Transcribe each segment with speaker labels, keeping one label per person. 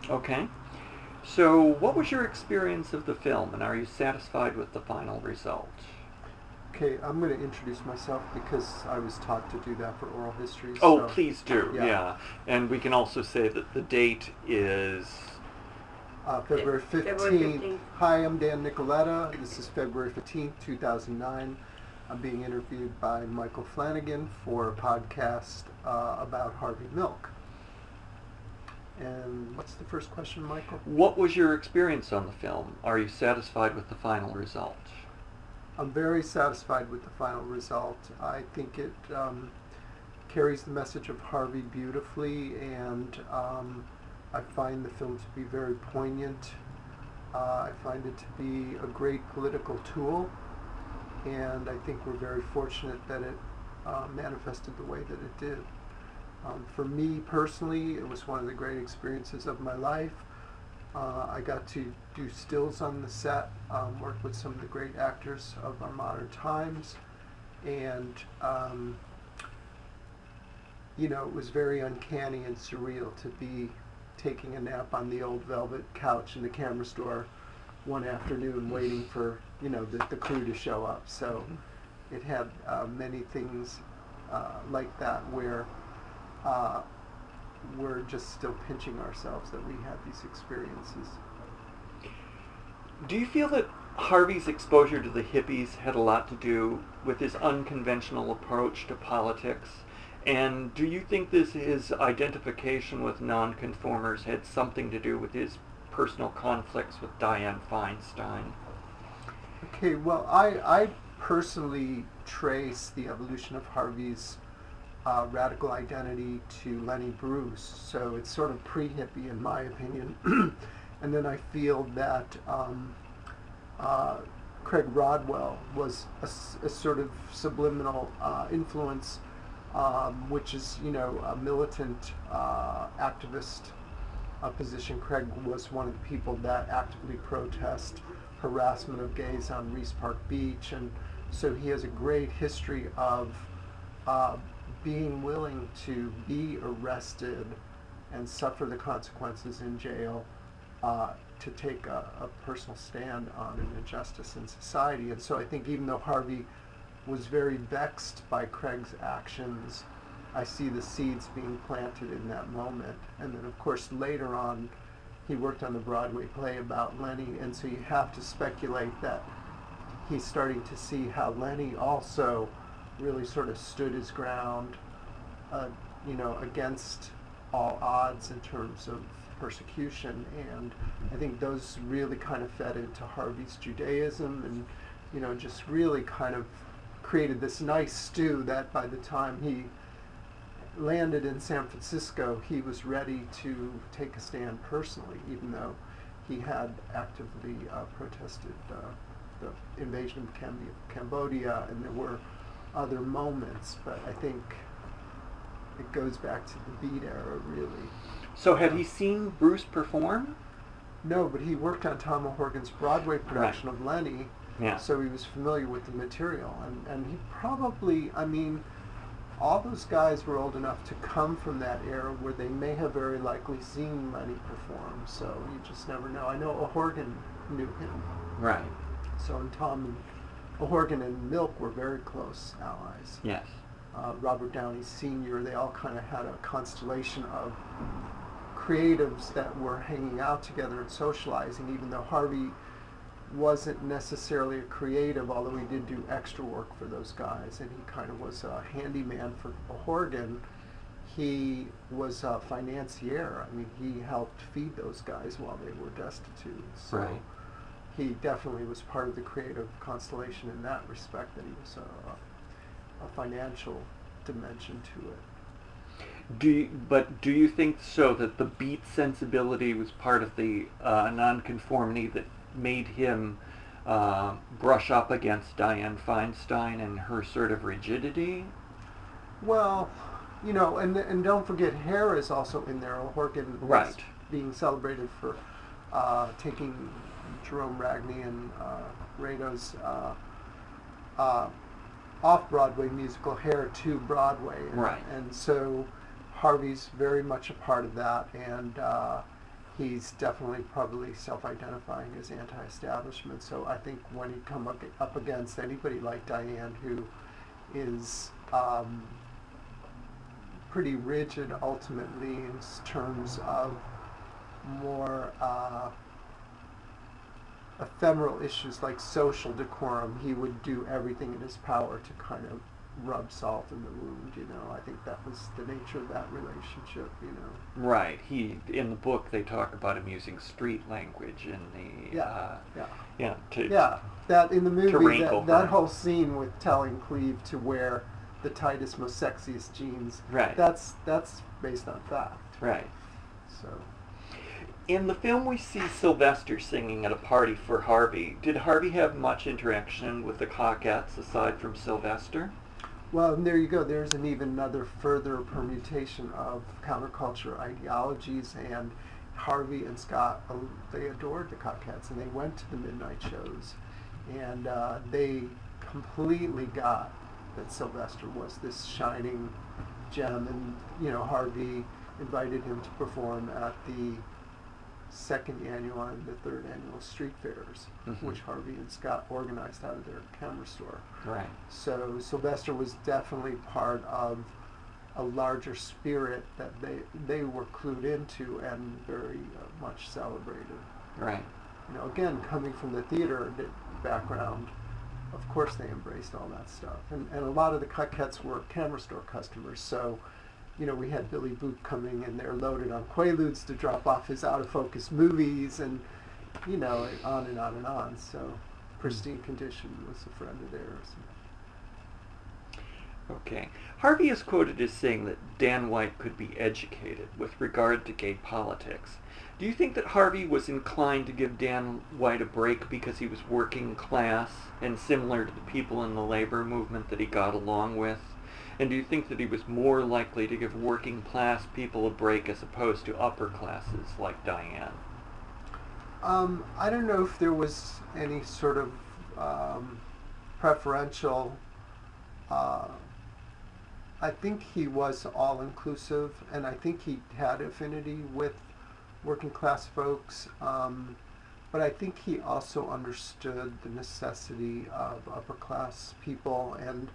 Speaker 1: Okay. So, what was your experience of the film, and are you satisfied with the final result?
Speaker 2: Okay, I'm going to introduce myself because I was taught to do that for oral history.
Speaker 1: Oh,
Speaker 2: So,
Speaker 1: please do,
Speaker 2: yeah,
Speaker 1: yeah. And we can also say that the date is.
Speaker 2: February
Speaker 3: February
Speaker 2: 15th.
Speaker 3: 15th.
Speaker 2: Hi, I'm Dan Nicoletta. This is February 15th, 2009. I'm being interviewed by Michael Flanagan for a podcast about Harvey Milk. And what's the first question, Michael?
Speaker 1: What was your experience on the film? Are you satisfied with the final result?
Speaker 2: I'm very satisfied with the final result. I think it carries the message of Harvey beautifully, and I find the film to be very poignant. I find it to be a great political tool, and I think we're very fortunate that it manifested the way that it did. For me personally, it was one of the great experiences of my life. I got to do stills on the set, work with some of the great actors of our modern times, and it was very uncanny and surreal to be taking a nap on the old velvet couch in the camera store one afternoon waiting for the crew to show up. So it had many things like that where we're just still pinching ourselves that we had these experiences.
Speaker 1: Do you feel that Harvey's exposure to the hippies had a lot to do with his unconventional approach to politics? And do you think his identification with nonconformers had something to do with his personal conflicts with Dianne Feinstein?
Speaker 2: Okay, well, I personally trace the evolution of Harvey's radical identity to Lenny Bruce, so it's sort of pre-hippie in my opinion. And then I feel that Craig Rodwell was a sort of subliminal influence, which is, a militant activist position. Craig was one of the people that actively protest harassment of gays on Reese Park Beach, and so he has a great history of being willing to be arrested and suffer the consequences in jail to take a personal stand on an injustice in society. And so I think even though Harvey was very vexed by Craig's actions, I see the seeds being planted in that moment. And then of course later on he worked on the Broadway play about Lenny, and so you have to speculate that he's starting to see how Lenny also really sort of stood his ground, against all odds in terms of persecution. And I think those really kind of fed into Harvey's Judaism, and just really kind of created this nice stew that by the time he landed in San Francisco, he was ready to take a stand personally, even though he had actively protested the invasion of Cambodia, and there were other moments, but I think it goes back to the Beat era, really.
Speaker 1: So have you seen Bruce perform?
Speaker 2: No, but he worked on Tom O'Horgan's Broadway production of Lenny,
Speaker 1: Yeah.
Speaker 2: so he was familiar with the material. And he probably, all those guys were old enough to come from that era where they may have very likely seen Lenny perform, so you just never know. I know O'Horgan knew him.
Speaker 1: Right.
Speaker 2: So and Tom and O'Horgan and Milk were very close allies.
Speaker 1: Yes.
Speaker 2: Robert Downey Sr., they all kind of had a constellation of creatives that were hanging out together and socializing, even though Harvey wasn't necessarily a creative, although he did do extra work for those guys, and he kind of was a handyman for O'Horgan. He was a financier. He helped feed those guys while they were destitute. So
Speaker 1: Right.
Speaker 2: he definitely was part of the creative constellation in that respect, that he was a financial dimension to it.
Speaker 1: Do you think so that the beat sensibility was part of the nonconformity that made him brush up against Dianne Feinstein and her sort of rigidity?
Speaker 2: Well, and don't forget, Hair is also in there. O'Horgan was
Speaker 1: Right.
Speaker 2: being celebrated for taking Jerome Ragney and Rado's off-Broadway musical Hair to Broadway.
Speaker 1: Right.
Speaker 2: And so Harvey's very much a part of that, and he's definitely probably self-identifying as anti-establishment. So I think when he come up against anybody like Diane, who is pretty rigid ultimately in terms of more ephemeral issues like social decorum, he would do everything in his power to kind of rub salt in the wound, you know. I think that was the nature of that relationship, you know.
Speaker 1: Right. In the book they talk about him using street language in the
Speaker 2: that in the movie that whole scene with telling Cleve to wear the tightest, most sexiest jeans.
Speaker 1: Right.
Speaker 2: That's based on fact.
Speaker 1: Right.
Speaker 2: So
Speaker 1: in the film we see Sylvester singing at a party for Harvey. Did Harvey have much interaction with the Cockettes aside from Sylvester?
Speaker 2: Well, and there you go. There's another further permutation of counterculture ideologies, and Harvey and Scott, they adored the Cockettes, and they went to the midnight shows, and they completely got that Sylvester was this shining gem, and you know, Harvey invited him to perform at the second annual and the third annual street fairs, which Harvey and Scott organized out of their camera store.
Speaker 1: Right.
Speaker 2: So Sylvester was definitely part of a larger spirit that they were clued into and very much celebrated.
Speaker 1: Right.
Speaker 2: You know, again, coming from the theater background, of course they embraced all that stuff. And a lot of the Cockettes were camera store customers, so you know, we had Billy Boot coming in there loaded on Quaaludes to drop off his out-of-focus movies, and, you know, on and on and on. So Pristine Condition was a friend of theirs.
Speaker 1: Okay. Harvey is quoted as saying that Dan White could be educated with regard to gay politics. Do you think that Harvey was inclined to give Dan White a break because he was working class and similar to the people in the labor movement that he got along with? And do you think that he was more likely to give working class people a break as opposed to upper classes like Diane?
Speaker 2: I don't know if there was any sort of preferential. I think he was all-inclusive, and I think he had affinity with working class folks. But I think he also understood the necessity of upper class people and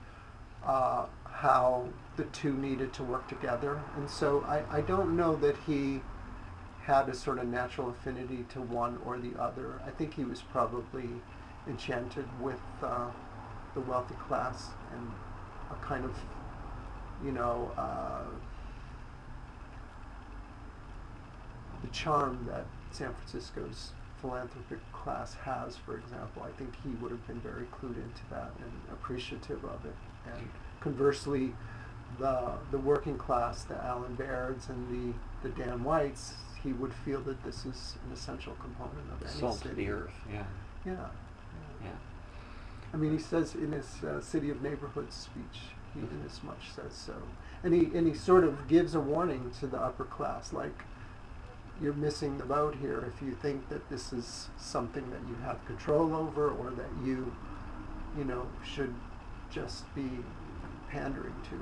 Speaker 2: how the two needed to work together. And so I don't know that he had a sort of natural affinity to one or the other. I think he was probably enchanted with the wealthy class and a kind of, you know, the charm that San Francisco's philanthropic class has, for example. I think he would have been very clued into that and appreciative of it. And conversely, the working class, the Alan Bairds and the Dan Whites, he would feel that this is an essential component of any
Speaker 1: Salt
Speaker 2: city.
Speaker 1: of the earth, yeah.
Speaker 2: Yeah.
Speaker 1: Yeah.
Speaker 2: I mean, he says in his City of Neighborhoods speech, he in as much says so. And he sort of gives a warning to the upper class, like, you're missing the boat here if you think that this is something that you have control over, or that you know, should just be pandering to.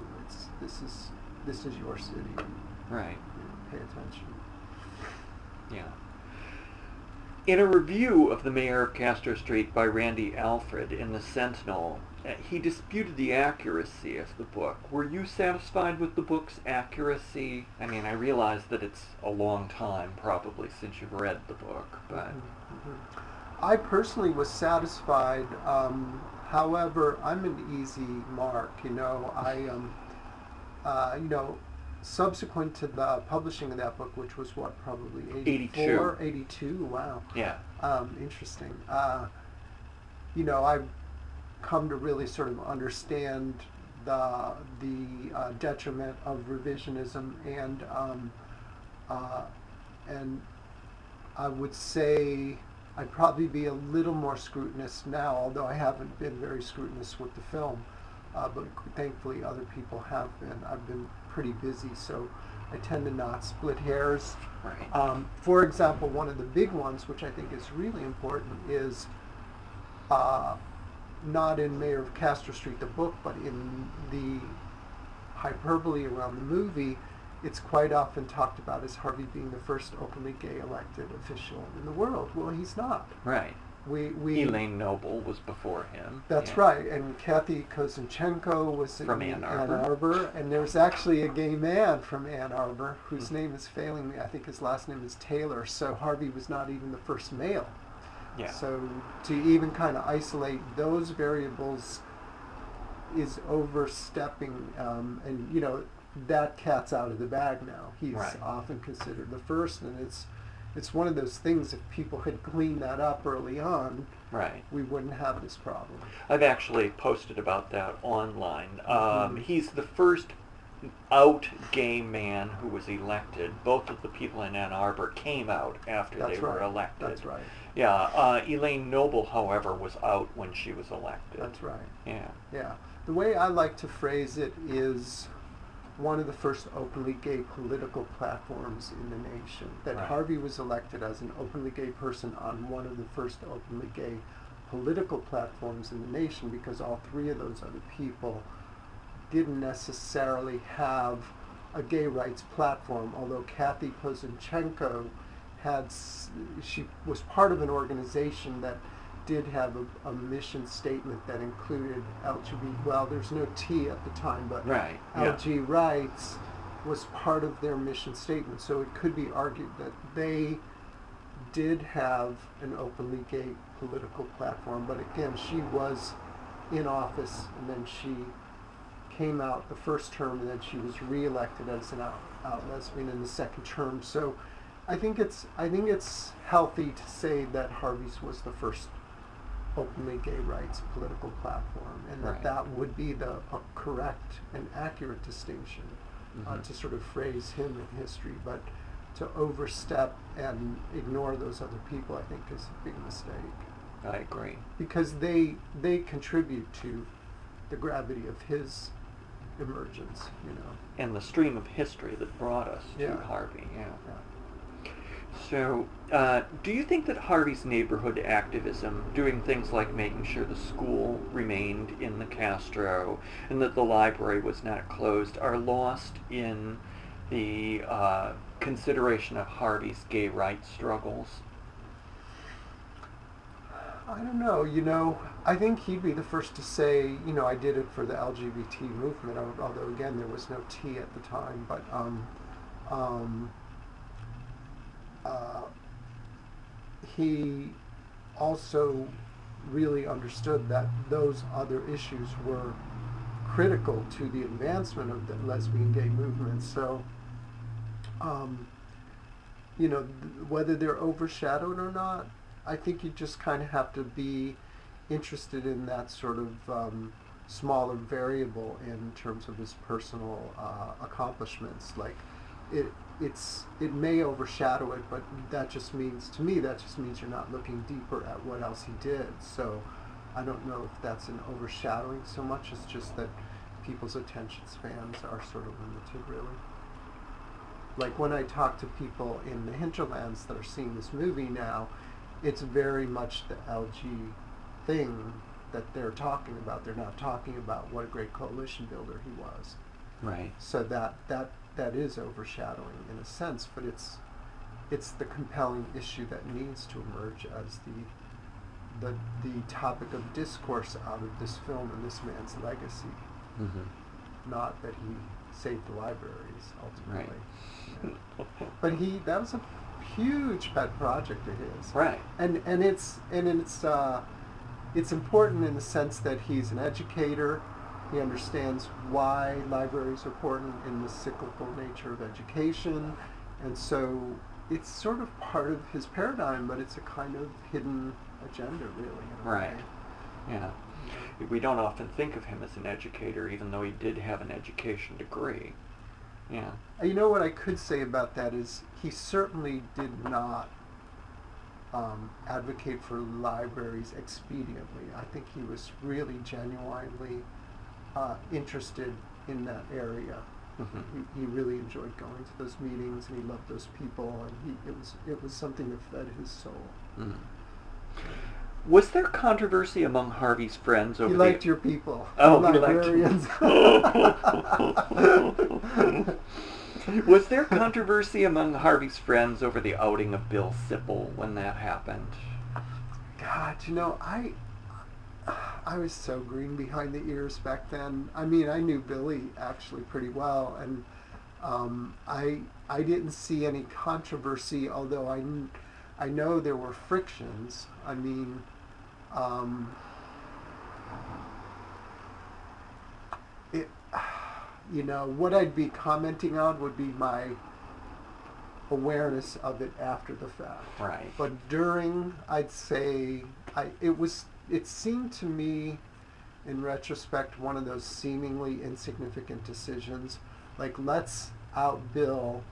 Speaker 2: This is your city.
Speaker 1: Right.
Speaker 2: You know, pay attention.
Speaker 1: Yeah. In a review of The Mayor of Castro Street by Randy Alfred in the Sentinel, he disputed the accuracy of the book. Were you satisfied with the book's accuracy? I mean, I realize that it's a long time probably since you've read the book, but...
Speaker 2: I personally was satisfied. However, I'm an easy mark, you know. You know, subsequent to the publishing of that book, which was what, probably 84? 82, wow.
Speaker 1: Yeah.
Speaker 2: Interesting. You know, I've come to really sort of understand the detriment of revisionism, and I would say I'd probably be a little more scrutinous now, although I haven't been very scrutinous with the film. But thankfully other people have been. I've been pretty busy, so I tend to not split hairs.
Speaker 1: Right.
Speaker 2: For example, one of the big ones, which I think is really important, is not in Mayor of Castro Street, the book, but in the hyperbole around the movie, it's quite often talked about as Harvey being the first openly gay elected official in the world. Well, he's not.
Speaker 1: Right.
Speaker 2: We
Speaker 1: Elaine Noble was before him.
Speaker 2: That's right, and Kathy Kozanchenko was
Speaker 1: from
Speaker 2: in
Speaker 1: Ann Arbor.
Speaker 2: And there's actually a gay man from Ann Arbor whose name is failing me. I think his last name is Taylor. So Harvey was not even the first male.
Speaker 1: Yeah.
Speaker 2: So to even kind of isolate those variables is overstepping, and you know, that cat's out of the bag now. He's often considered the first, and it's one of those things, if people had cleaned that up early on, we wouldn't have this problem.
Speaker 1: I've actually posted about that online. He's the first out gay man who was elected. Both of the people in Ann Arbor came out after they were elected.
Speaker 2: That's right.
Speaker 1: Yeah. Elaine Noble, however, was out when she was elected.
Speaker 2: That's right.
Speaker 1: Yeah.
Speaker 2: Yeah. The way I like to phrase it is one of the first openly gay political platforms in the nation. That Harvey was elected as an openly gay person on one of the first openly gay political platforms in the nation, because all three of those other people didn't necessarily have a gay rights platform, although Kathy Kozanchenko she was part of an organization that did have a mission statement that included LGBT, well, there's no T at the time, but LG rights was part of their mission statement. So it could be argued that they did have an openly gay political platform, but again, she was in office, and then she came out the first term, and then she was reelected as an out lesbian in the second term. So I think it's healthy to say that Harvey's was the first openly gay rights political platform, and that would be a correct and accurate distinction to sort of phrase him in history. But to overstep and ignore those other people, I think, is a big mistake.
Speaker 1: I agree. Because
Speaker 2: they contribute to the gravity of his emergence, you know.
Speaker 1: And the stream of history that brought us to Harvey, So, do you think that Harvey's neighborhood activism, doing things like making sure the school remained in the Castro and that the library was not closed, are lost in the consideration of Harvey's gay rights struggles?
Speaker 2: I don't know, you know, I think he'd be the first to say, you know, I did it for the LGBT movement, although again there was no T at the time, but he also really understood that those other issues were critical to the advancement of the lesbian gay movement. So, you know, whether they're overshadowed or not, I think you just kind of have to be interested in that sort of smaller variable in terms of his personal accomplishments. Like, it may overshadow it, but that just means, to me, that just means you're not looking deeper at what else he did. So I don't know if that's an overshadowing so much as just that people's attention spans are sort of limited, really. Like when I talk to people in the hinterlands that are seeing this movie now, it's very much the LG thing that they're talking about. They're not talking about what a great coalition builder he was.
Speaker 1: Right.
Speaker 2: So that is overshadowing in a sense, but it's the compelling issue that needs to emerge as the topic of discourse out of this film and this man's legacy. Mm-hmm. Not that he saved the libraries ultimately.
Speaker 1: Right.
Speaker 2: Yeah. But that was a huge pet project of his.
Speaker 1: Right.
Speaker 2: And it's important in the sense that he's an educator. He understands why libraries are important in the cyclical nature of education, and so it's sort of part of his paradigm, but it's a kind of hidden agenda, really.
Speaker 1: Right. Yeah. We don't often think of him as an educator, even though he did have an education degree. Yeah.
Speaker 2: You know what I could say about that is he certainly did not advocate for libraries expediently. I think he was really genuinely interested in that area. Mm-hmm. He really enjoyed going to those meetings, and he loved those people, and it was something that fed his soul.
Speaker 1: Mm-hmm. Was there controversy among Harvey's friends over
Speaker 2: He
Speaker 1: the...
Speaker 2: liked your people.
Speaker 1: Oh,
Speaker 2: the
Speaker 1: he liked...
Speaker 2: librarians.
Speaker 1: Was there controversy among Harvey's friends over the outing of Bill Sipple when that happened?
Speaker 2: God, you know, I was so green behind the ears back then. I mean, I knew Billy actually pretty well, and I didn't see any controversy, although I know there were frictions. I mean, it, you know, what I'd be commenting on would be my awareness of it after the fact.
Speaker 1: Right.
Speaker 2: But during, I'd say, it seemed to me, in retrospect, one of those seemingly insignificant decisions. Like, let's out Bill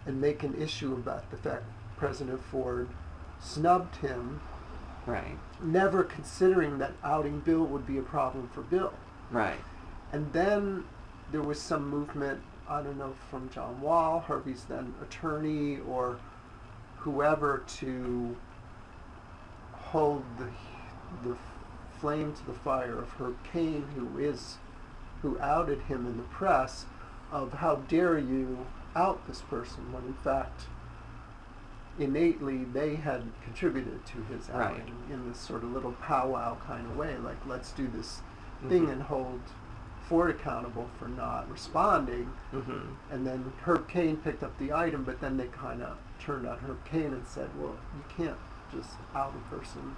Speaker 2: and make an issue about the fact President Ford snubbed him,
Speaker 1: Right.
Speaker 2: never considering that outing Bill would be a problem for Bill.
Speaker 1: Right.
Speaker 2: And then there was some movement, I don't know, from John Wall, Harvey's then attorney, or whoever, to hold the flame to the fire of Herb Cain, who outed him in the press, of how dare you out this person, when in fact innately they had contributed to his outing in this sort of little powwow kind of way, like, let's do this thing and hold Ford accountable for not responding. And then Herb Cain picked up the item, but then they kind of turned on Herb Cain and said, well, you can't just out a person,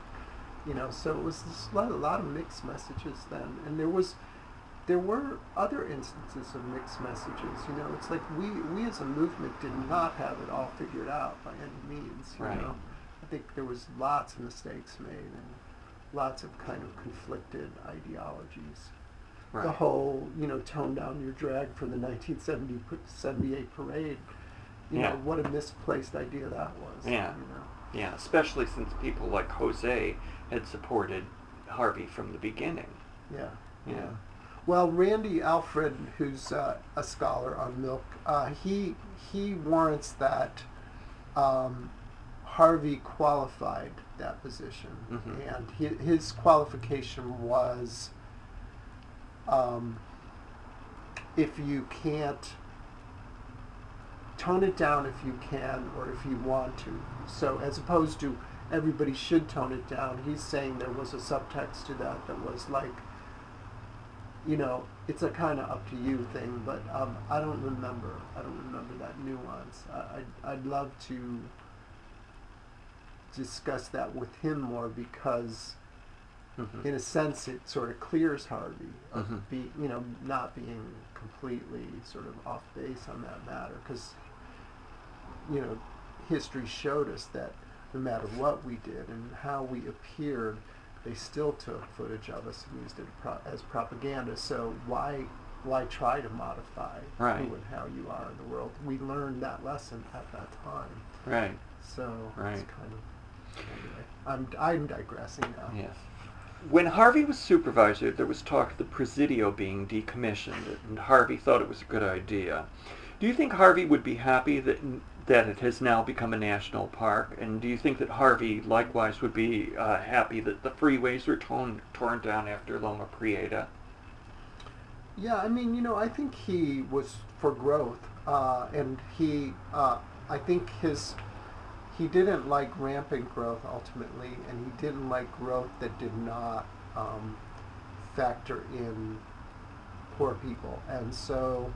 Speaker 2: you know. So it was just a lot of mixed messages then, and there were other instances of mixed messages. You know, it's like we as a movement did not have it all figured out by any means. You know, I think there was lots of mistakes made and lots of kind of conflicted ideologies. The whole, you know, tone down your drag for the 1978 parade. You know, what a misplaced idea that was.
Speaker 1: Yeah.
Speaker 2: You know?
Speaker 1: Yeah, especially since people like Jose had supported Harvey from the beginning.
Speaker 2: Yeah.
Speaker 1: Yeah.
Speaker 2: Well, Randy Alfred, who's a scholar on Milk, he warrants that Harvey qualified that position, and his qualification was, if you can't, tone it down if you can or if you want to. So as opposed to everybody should tone it down, he's saying there was a subtext to that was like, you know, it's a kind of up to you thing, but I don't remember that nuance. I'd love to discuss that with him more, because in a sense it sort of clears Harvey of not being completely sort of off base on that matter, because, you know, history showed us that no matter what we did and how we appeared, they still took footage of us and used it as propaganda. So why try to modify who and how you are in the world? We learned that lesson at that time.
Speaker 1: Right.
Speaker 2: So it's kind of, anyway, I'm digressing now.
Speaker 1: Yes. When Harvey was supervisor, there was talk of the Presidio being decommissioned, and Harvey thought it was a good idea. Do you think Harvey would be happy that it has now become a national park? And do you think that Harvey likewise would be happy that the freeways were torn down after Loma Prieta?
Speaker 2: Yeah, I mean, you know, I think he was for growth, and I think he didn't like rampant growth ultimately, and he didn't like growth that did not factor in poor people. And so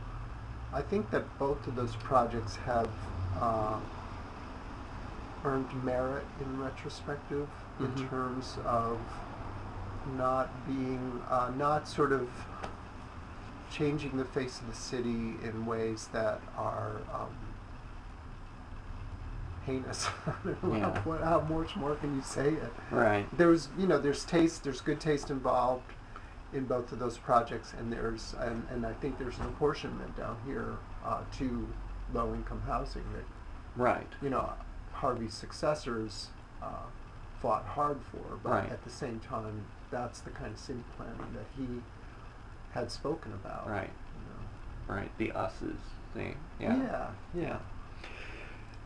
Speaker 2: I think that both of those projects have earned merit in retrospective, in terms of not being, not sort of changing the face of the city in ways that are heinous. I don't know how much more can you say it?
Speaker 1: Right.
Speaker 2: There's good taste involved in both of those projects, and and I think there's an apportionment down here to low-income housing that, you know, Harvey's successors fought hard for, but at the same time, that's the kind of city planning that he had spoken about.
Speaker 1: Right.
Speaker 2: You know.
Speaker 1: Right. The us's thing.
Speaker 2: Yeah.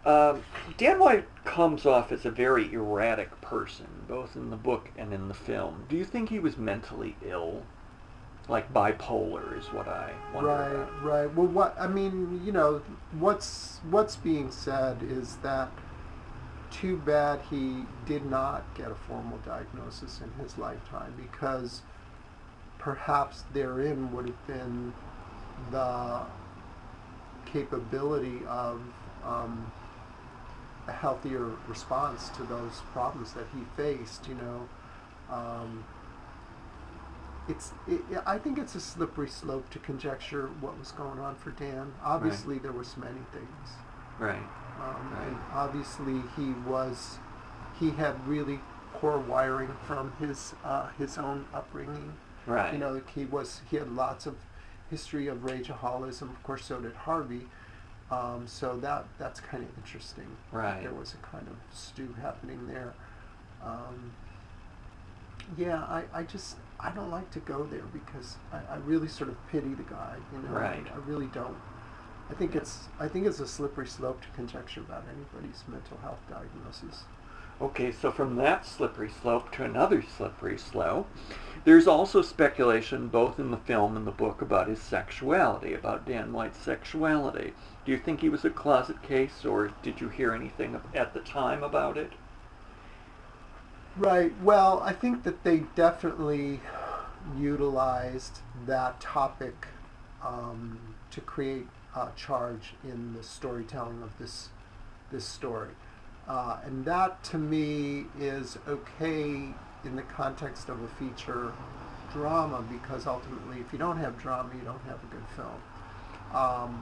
Speaker 1: Dan White comes off as a very erratic person, both in the book and in the film. Do you think he was mentally ill? Like bipolar is what I wonder about.
Speaker 2: Right. Well, what I mean, you know, what's being said is that too bad he did not get a formal diagnosis in his lifetime, because perhaps therein would have been the capability of a healthier response to those problems that he faced. You know, I think it's a slippery slope to conjecture what was going on for Dan. Obviously, there was many things.
Speaker 1: Right.
Speaker 2: And obviously, he had really poor wiring from his own upbringing.
Speaker 1: Right.
Speaker 2: You know, he had lots of history of rageaholism. Of course, so did Harvey. So that's kind of interesting.
Speaker 1: Right.
Speaker 2: There was a kind of stew happening there. Yeah, I don't like to go there, because I really sort of pity the guy. You know,
Speaker 1: Right.
Speaker 2: I really don't. I think it's a slippery slope to conjecture about anybody's mental health diagnosis.
Speaker 1: Okay, so from that slippery slope to another slippery slope, there's also speculation both in the film and the book about his sexuality, about Dan White's sexuality. Do you think he was a closet case, or did you hear anything at the time about it?
Speaker 2: Right. Well, I think that they definitely utilized that topic to create charge in the storytelling of this story. And that, to me, is okay in the context of a feature drama, because ultimately, if you don't have drama, you don't have a good film.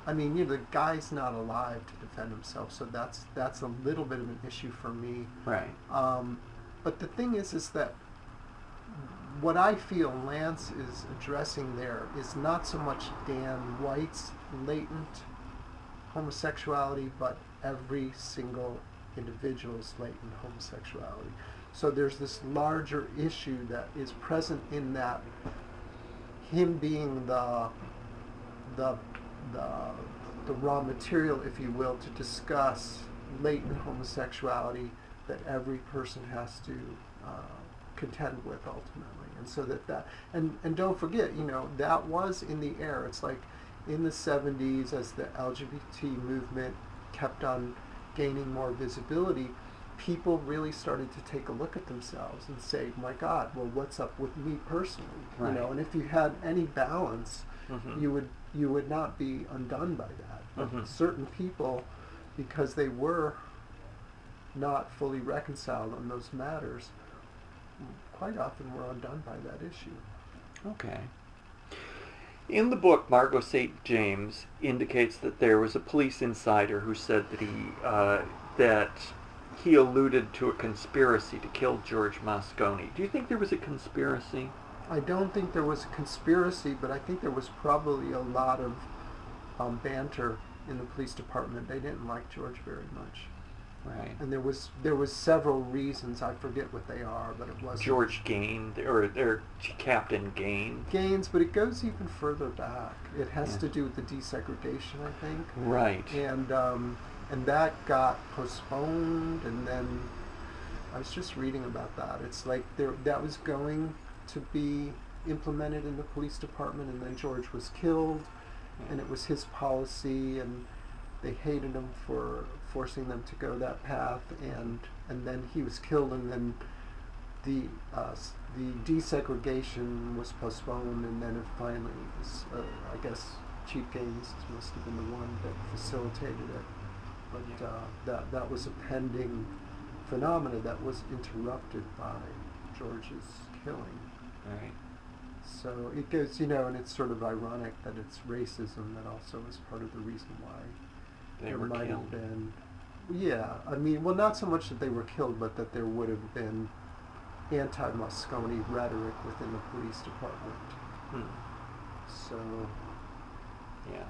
Speaker 2: I mean, you know, the guy's not alive to defend himself, so that's a little bit of an issue for me.
Speaker 1: Right.
Speaker 2: But the thing is that what I feel Lance is addressing there is not so much Dan White's latent homosexuality, but every single individual's latent homosexuality. So there's this larger issue that is present in that him being the raw material, if you will, to discuss latent homosexuality that every person has to contend with ultimately. And so and don't forget, you know, that was in the air. It's like in the 70s, as the LGBT movement kept on gaining more visibility, people really started to take a look at themselves and say, my God, well, what's up with me personally?
Speaker 1: Right.
Speaker 2: You know, and if you had any balance,
Speaker 1: Mm-hmm.
Speaker 2: you would not be undone by that. But
Speaker 1: Mm-hmm.
Speaker 2: certain people, because they were not fully reconciled on those matters, quite often were undone by that issue.
Speaker 1: Okay. In the book, Margot St. James indicates that there was a police insider who said that he alluded to a conspiracy to kill George Moscone. Do you think there was a conspiracy?
Speaker 2: I don't think there was a conspiracy, but I think there was probably a lot of banter in the police department. They didn't like George very much.
Speaker 1: Right.
Speaker 2: And there was several reasons. I forget what they are, but it was
Speaker 1: George Gaines, or Captain Gaines.
Speaker 2: Gaines, but it goes even further back. It has
Speaker 1: Yeah.
Speaker 2: to do with the desegregation, I think.
Speaker 1: Right.
Speaker 2: And that got postponed, and then I was just reading about that. It's like that was going to be implemented in the police department, and then George was killed, and it was his policy, and they hated him for forcing them to go that path, and then he was killed, and then the desegregation was postponed, and then it finally was, I guess Chief Gaines must have been the one that facilitated it, but that was a pending phenomena that was interrupted by George's killing.
Speaker 1: Right.
Speaker 2: So it goes, you know, and it's sort of ironic that it's racism that also is part of the reason why
Speaker 1: They were
Speaker 2: might
Speaker 1: killed.
Speaker 2: have been. Yeah, I mean, well, not so much that they were killed, but that there would have been anti-Moscone rhetoric within the police department. So
Speaker 1: Yeah.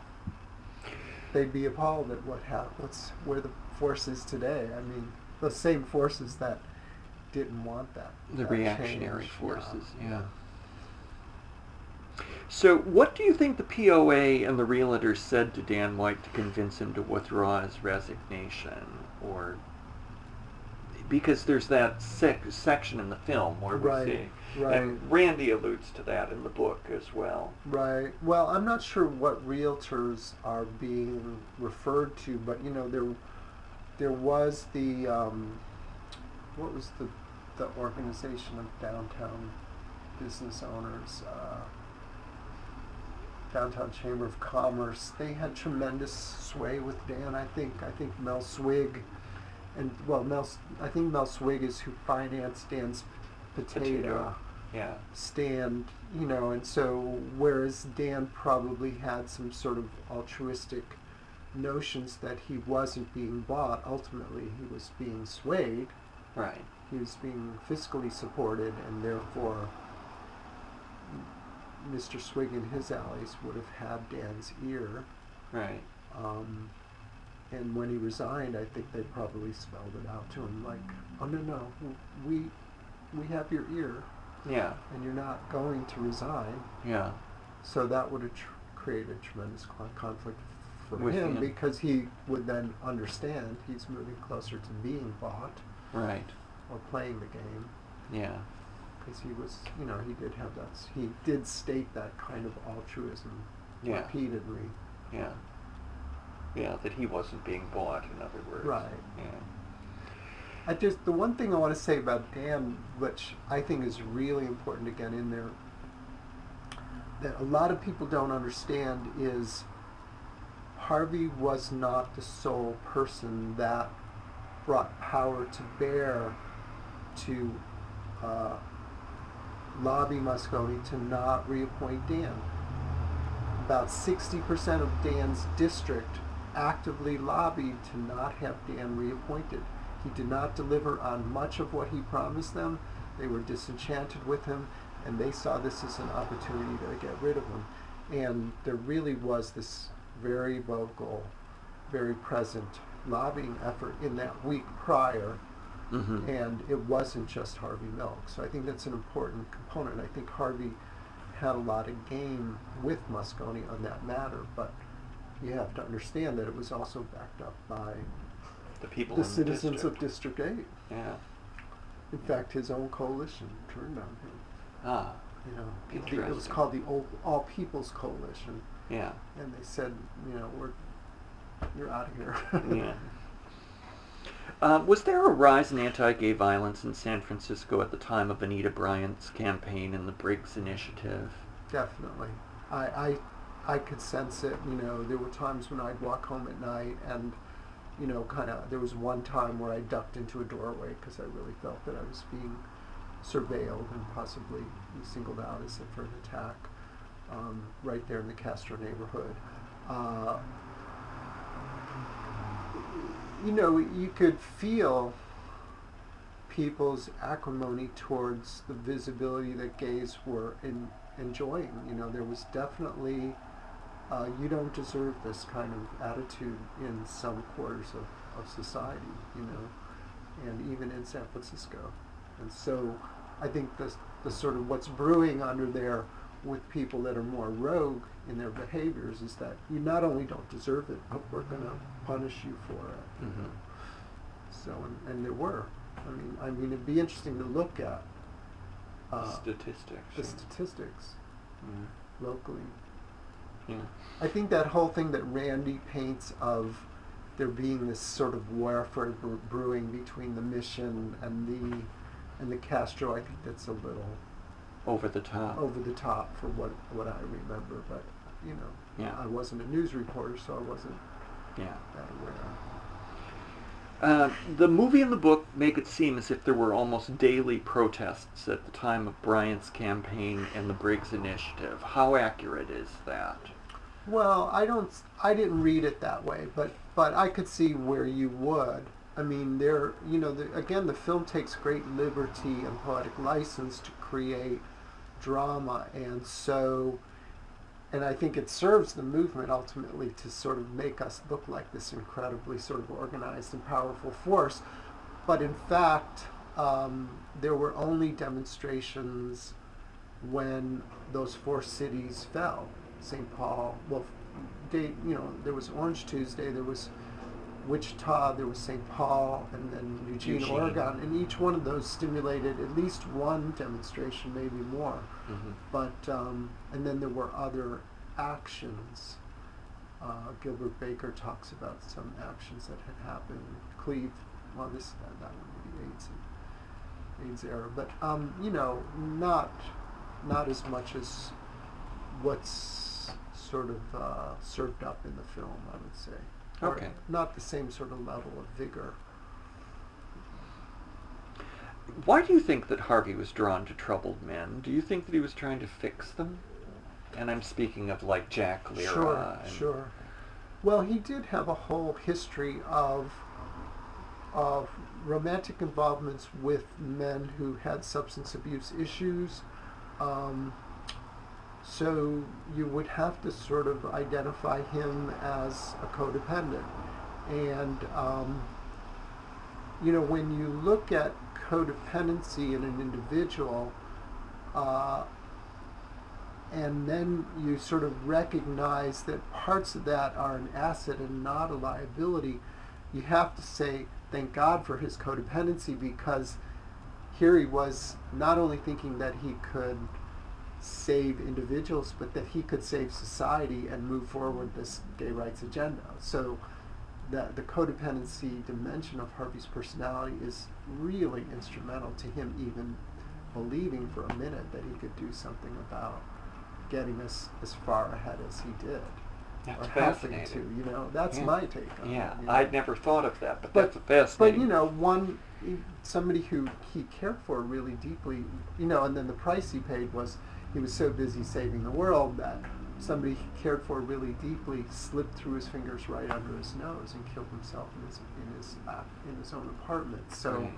Speaker 2: they'd be appalled at where the force is today. I mean, the same forces that didn't want that.
Speaker 1: The
Speaker 2: that
Speaker 1: reactionary
Speaker 2: change.
Speaker 1: forces. Yeah. So, what do you think the POA and the realtors said to Dan White to convince him to withdraw his resignation? Or because there's that section in the film where we
Speaker 2: Right,
Speaker 1: see,
Speaker 2: right.
Speaker 1: and Randy alludes to that in the book as well.
Speaker 2: Right. Well, I'm not sure what realtors are being referred to, but there was the what was the organization of downtown business owners, Downtown Chamber of Commerce. They had tremendous sway with Dan. I think Mel Swig, I think Mel Swig is who financed Dan's potato
Speaker 1: Yeah.
Speaker 2: stand, and so whereas Dan probably had some sort of altruistic notions that he wasn't being bought, ultimately he was being swayed.
Speaker 1: Right.
Speaker 2: He was being fiscally supported, and therefore Mr. Swig and his allies would have had Dan's ear.
Speaker 1: Right.
Speaker 2: And when he resigned, I think they probably spelled it out to him like, "Oh no, we have your ear,
Speaker 1: Yeah.
Speaker 2: and you're not going to resign."
Speaker 1: Yeah.
Speaker 2: So that would have created tremendous conflict for
Speaker 1: With
Speaker 2: him,
Speaker 1: him.
Speaker 2: because he would then understand he's moving closer to being bought
Speaker 1: Right.
Speaker 2: or playing the game.
Speaker 1: Yeah.
Speaker 2: Because he was, he did have that. He did state that kind of altruism
Speaker 1: Yeah.
Speaker 2: repeatedly.
Speaker 1: Yeah. Yeah, that he wasn't being bought, in other words.
Speaker 2: Right.
Speaker 1: Yeah.
Speaker 2: The one thing I want to say about Dan, which I think is really important to get in there, that a lot of people don't understand, is Harvey was not the sole person that brought power to bear to lobby Moscone to not reappoint Dan. About 60% of Dan's district actively lobbied to not have Dan reappointed. He did not deliver on much of what he promised them. They were disenchanted with him, and they saw this as an opportunity to get rid of him. And there really was this very vocal, very present lobbying effort in that week prior.
Speaker 1: Mm-hmm.
Speaker 2: And it wasn't just Harvey Milk. So I think that's an important component. I think Harvey had a lot of gain with Moscone on that matter, but you have to understand that it was also backed up by
Speaker 1: The people
Speaker 2: the
Speaker 1: in
Speaker 2: citizens
Speaker 1: the
Speaker 2: of District 8.
Speaker 1: Yeah.
Speaker 2: In fact, his own coalition turned on him.
Speaker 1: Ah.
Speaker 2: It was
Speaker 1: Interesting.
Speaker 2: called the All People's Coalition,
Speaker 1: Yeah.
Speaker 2: and they said, you're out of here.
Speaker 1: Yeah. Was there a rise in anti-gay violence in San Francisco at the time of Anita Bryant's campaign and the Briggs Initiative?
Speaker 2: Definitely. I could sense it. There were times when I'd walk home at night and, there was one time where I ducked into a doorway because I really felt that I was being surveilled and possibly singled out as for an attack right there in the Castro neighborhood. You could feel people's acrimony towards the visibility that gays were enjoying. There was definitely you don't deserve this kind of attitude in some quarters of society, and even in San Francisco. And so I think the sort of what's brewing under there with people that are more rogue in their behaviors is that you not only don't deserve it, but we're going to punish you for it.
Speaker 1: Mm-hmm.
Speaker 2: So, and there were. I mean, it'd be interesting to look at
Speaker 1: Statistics.
Speaker 2: the statistics
Speaker 1: Yeah.
Speaker 2: locally.
Speaker 1: Yeah.
Speaker 2: I think that whole thing that Randy paints of there being this sort of warfare brewing between the Mission and the Castro, I think that's a little
Speaker 1: Over the top.
Speaker 2: over the top for what I remember. But
Speaker 1: Yeah.
Speaker 2: I wasn't a news reporter, so I wasn't
Speaker 1: Yeah.
Speaker 2: that aware.
Speaker 1: The movie and the book make it seem as if there were almost daily protests at the time of Bryant's campaign and the Briggs Initiative. How accurate is that?
Speaker 2: Well, I didn't read it that way, but I could see where you would. I mean, again, the film takes great liberty and poetic license to create drama, and I think it serves the movement ultimately to sort of make us look like this incredibly sort of organized and powerful force. But in fact, there were only demonstrations when those 4 cities fell. St. Paul, well, there was Orange Tuesday, there was Wichita, there was St. Paul, and then Eugene, Oregon, and each one of those stimulated at least one demonstration, maybe more. But and then there were other actions. Gilbert Baker talks about some actions that had happened. Cleve, well, that would be AIDS era, but not as much as what's sort of served up in the film, I would say.
Speaker 1: Okay.
Speaker 2: Or not the same sort of level of vigor.
Speaker 1: Why do you think that Harvey was drawn to troubled men? Do you think that he was trying to fix them? And I'm speaking of like Jack Lyra.
Speaker 2: Sure. Well, he did have a whole history of romantic involvements with men who had substance abuse issues. So you would have to sort of identify him as a codependent. And, when you look at codependency in an individual, and then you sort of recognize that parts of that are an asset and not a liability, you have to say, thank God for his codependency, because here he was not only thinking that he could save individuals, but that he could save society and move forward this gay rights agenda. So the codependency dimension of Harvey's personality is really instrumental to him even believing for a minute that he could do something about getting us as far ahead as he did.
Speaker 1: That's
Speaker 2: or
Speaker 1: fascinating.
Speaker 2: having to, that's my take on it.
Speaker 1: I'd never thought of that, but that's fascinating.
Speaker 2: But somebody who he cared for really deeply, and then the price he paid was he was so busy saving the world that somebody he cared for really deeply slipped through his fingers right under his nose and killed himself in his own apartment. So,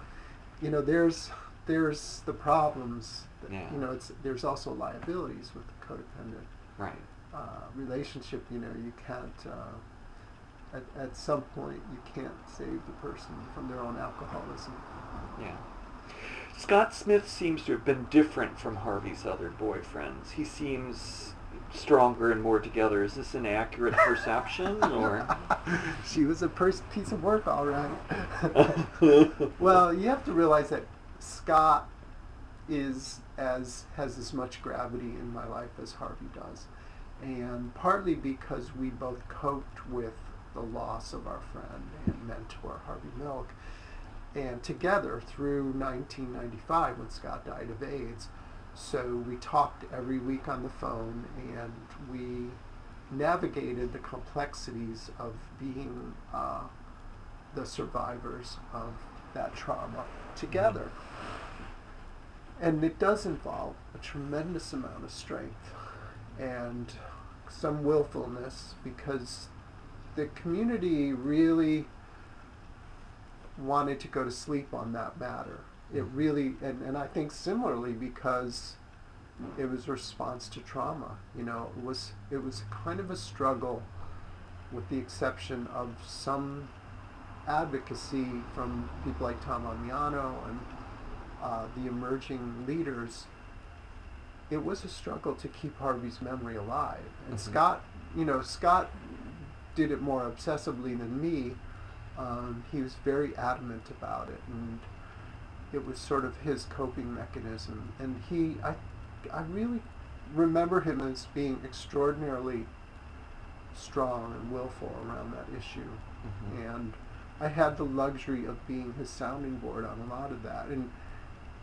Speaker 2: there's the problems. There's also liabilities with the codependent relationship. You can't. At some point, you can't save the person from their own alcoholism.
Speaker 1: Yeah. Scott Smith seems to have been different from Harvey's other boyfriends. He seems stronger and more together. Is this an accurate perception, or?
Speaker 2: She was a piece of work, all right. Well, you have to realize that Scott has as much gravity in my life as Harvey does, and partly because we both coped with the loss of our friend and mentor Harvey Milk, and together through 1995 when Scott died of AIDS. So we talked every week on the phone, and we navigated the complexities of being the survivors of that trauma together. And it does involve a tremendous amount of strength and some willfulness, because the community really wanted to go to sleep on that matter. It really, and I think similarly, because it was a response to trauma. It was kind of a struggle, with the exception of some advocacy from people like Tom Amiano and the emerging leaders. It was a struggle to keep Harvey's memory alive. And Scott did it more obsessively than me. He was very adamant about it, and it was sort of his coping mechanism. And I really remember him as being extraordinarily strong and willful around that issue. And I had the luxury of being his sounding board on a lot of that. And,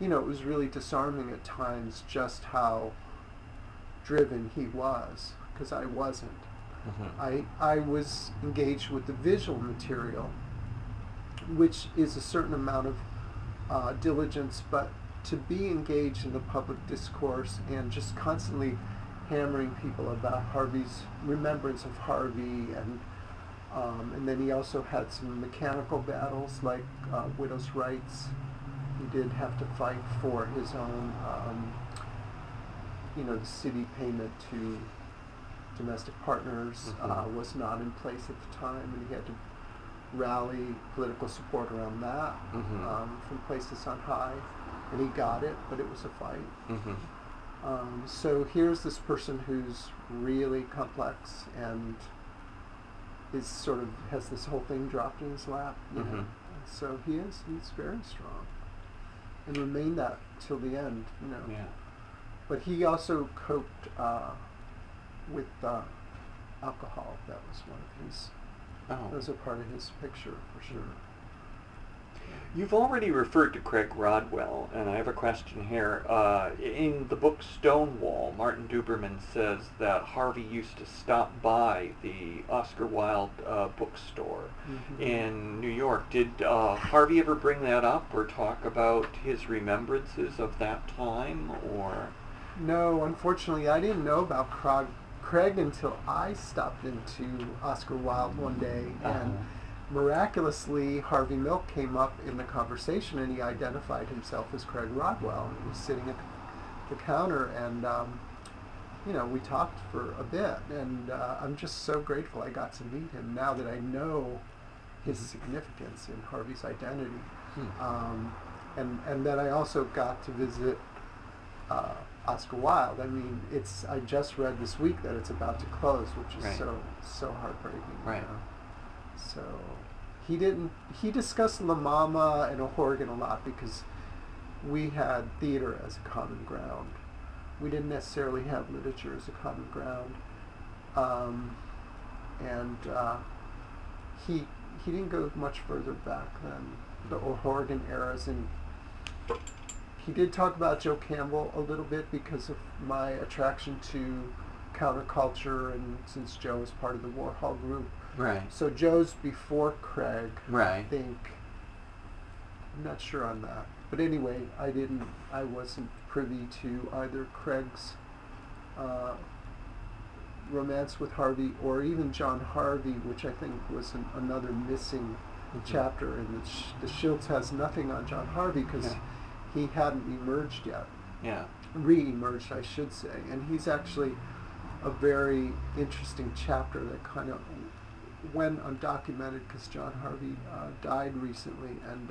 Speaker 2: it was really disarming at times just how driven he was, because I wasn't. I was engaged with the visual material, which is a certain amount of diligence, but to be engaged in the public discourse and just constantly hammering people about Harvey's remembrance of Harvey, and then he also had some mechanical battles like widows' rights. He did have to fight for his own, the city payment to domestic partners was not in place at the time, and he had to rally political support around that from places on high, and he got it, but it was a fight. So here's this person who's really complex and is sort of has this whole thing dropped in his lap. You know? So he's very strong and remained that till the end. You know.
Speaker 1: Yeah.
Speaker 2: But he also coped with alcohol. That was one of his.
Speaker 1: Oh.
Speaker 2: That was a part of his picture for sure.
Speaker 1: You've already referred to Craig Rodwell, and I have a question here. In the book Stonewall, Martin Duberman says that Harvey used to stop by the Oscar Wilde bookstore in New York. Did Harvey ever bring that up or talk about his remembrances of that time, or?
Speaker 2: No, unfortunately, I didn't know about Craig until I stopped into Oscar Wilde one day, and miraculously, Harvey Milk came up in the conversation, and he identified himself as Craig Rodwell. He was sitting at the counter, and we talked for a bit. And I'm just so grateful I got to meet him now that I know his significance in Harvey's identity, and that I also got to visit Oscar Wilde. I mean, I just read this week that it's about to close, which is so heartbreaking.
Speaker 1: Right.
Speaker 2: You know? So he discussed La Mama and O'Horgan a lot because we had theater as a common ground. We didn't necessarily have literature as a common ground. He didn't go much further back than the O'Horgan eras, and he did talk about Joe Campbell a little bit because of my attraction to counterculture, and since Joe was part of the Warhol group.
Speaker 1: Right.
Speaker 2: So Joe's before Craig,
Speaker 1: right.
Speaker 2: I think. I'm not sure on that. But anyway, I wasn't privy to either Craig's romance with Harvey or even John Harvey, which I think was another missing chapter. And the Schiltz has nothing on John Harvey because he hadn't emerged yet.
Speaker 1: Yeah.
Speaker 2: Re-emerged, I should say. And he's actually a very interesting chapter that kind of went undocumented because John Harvey died recently, and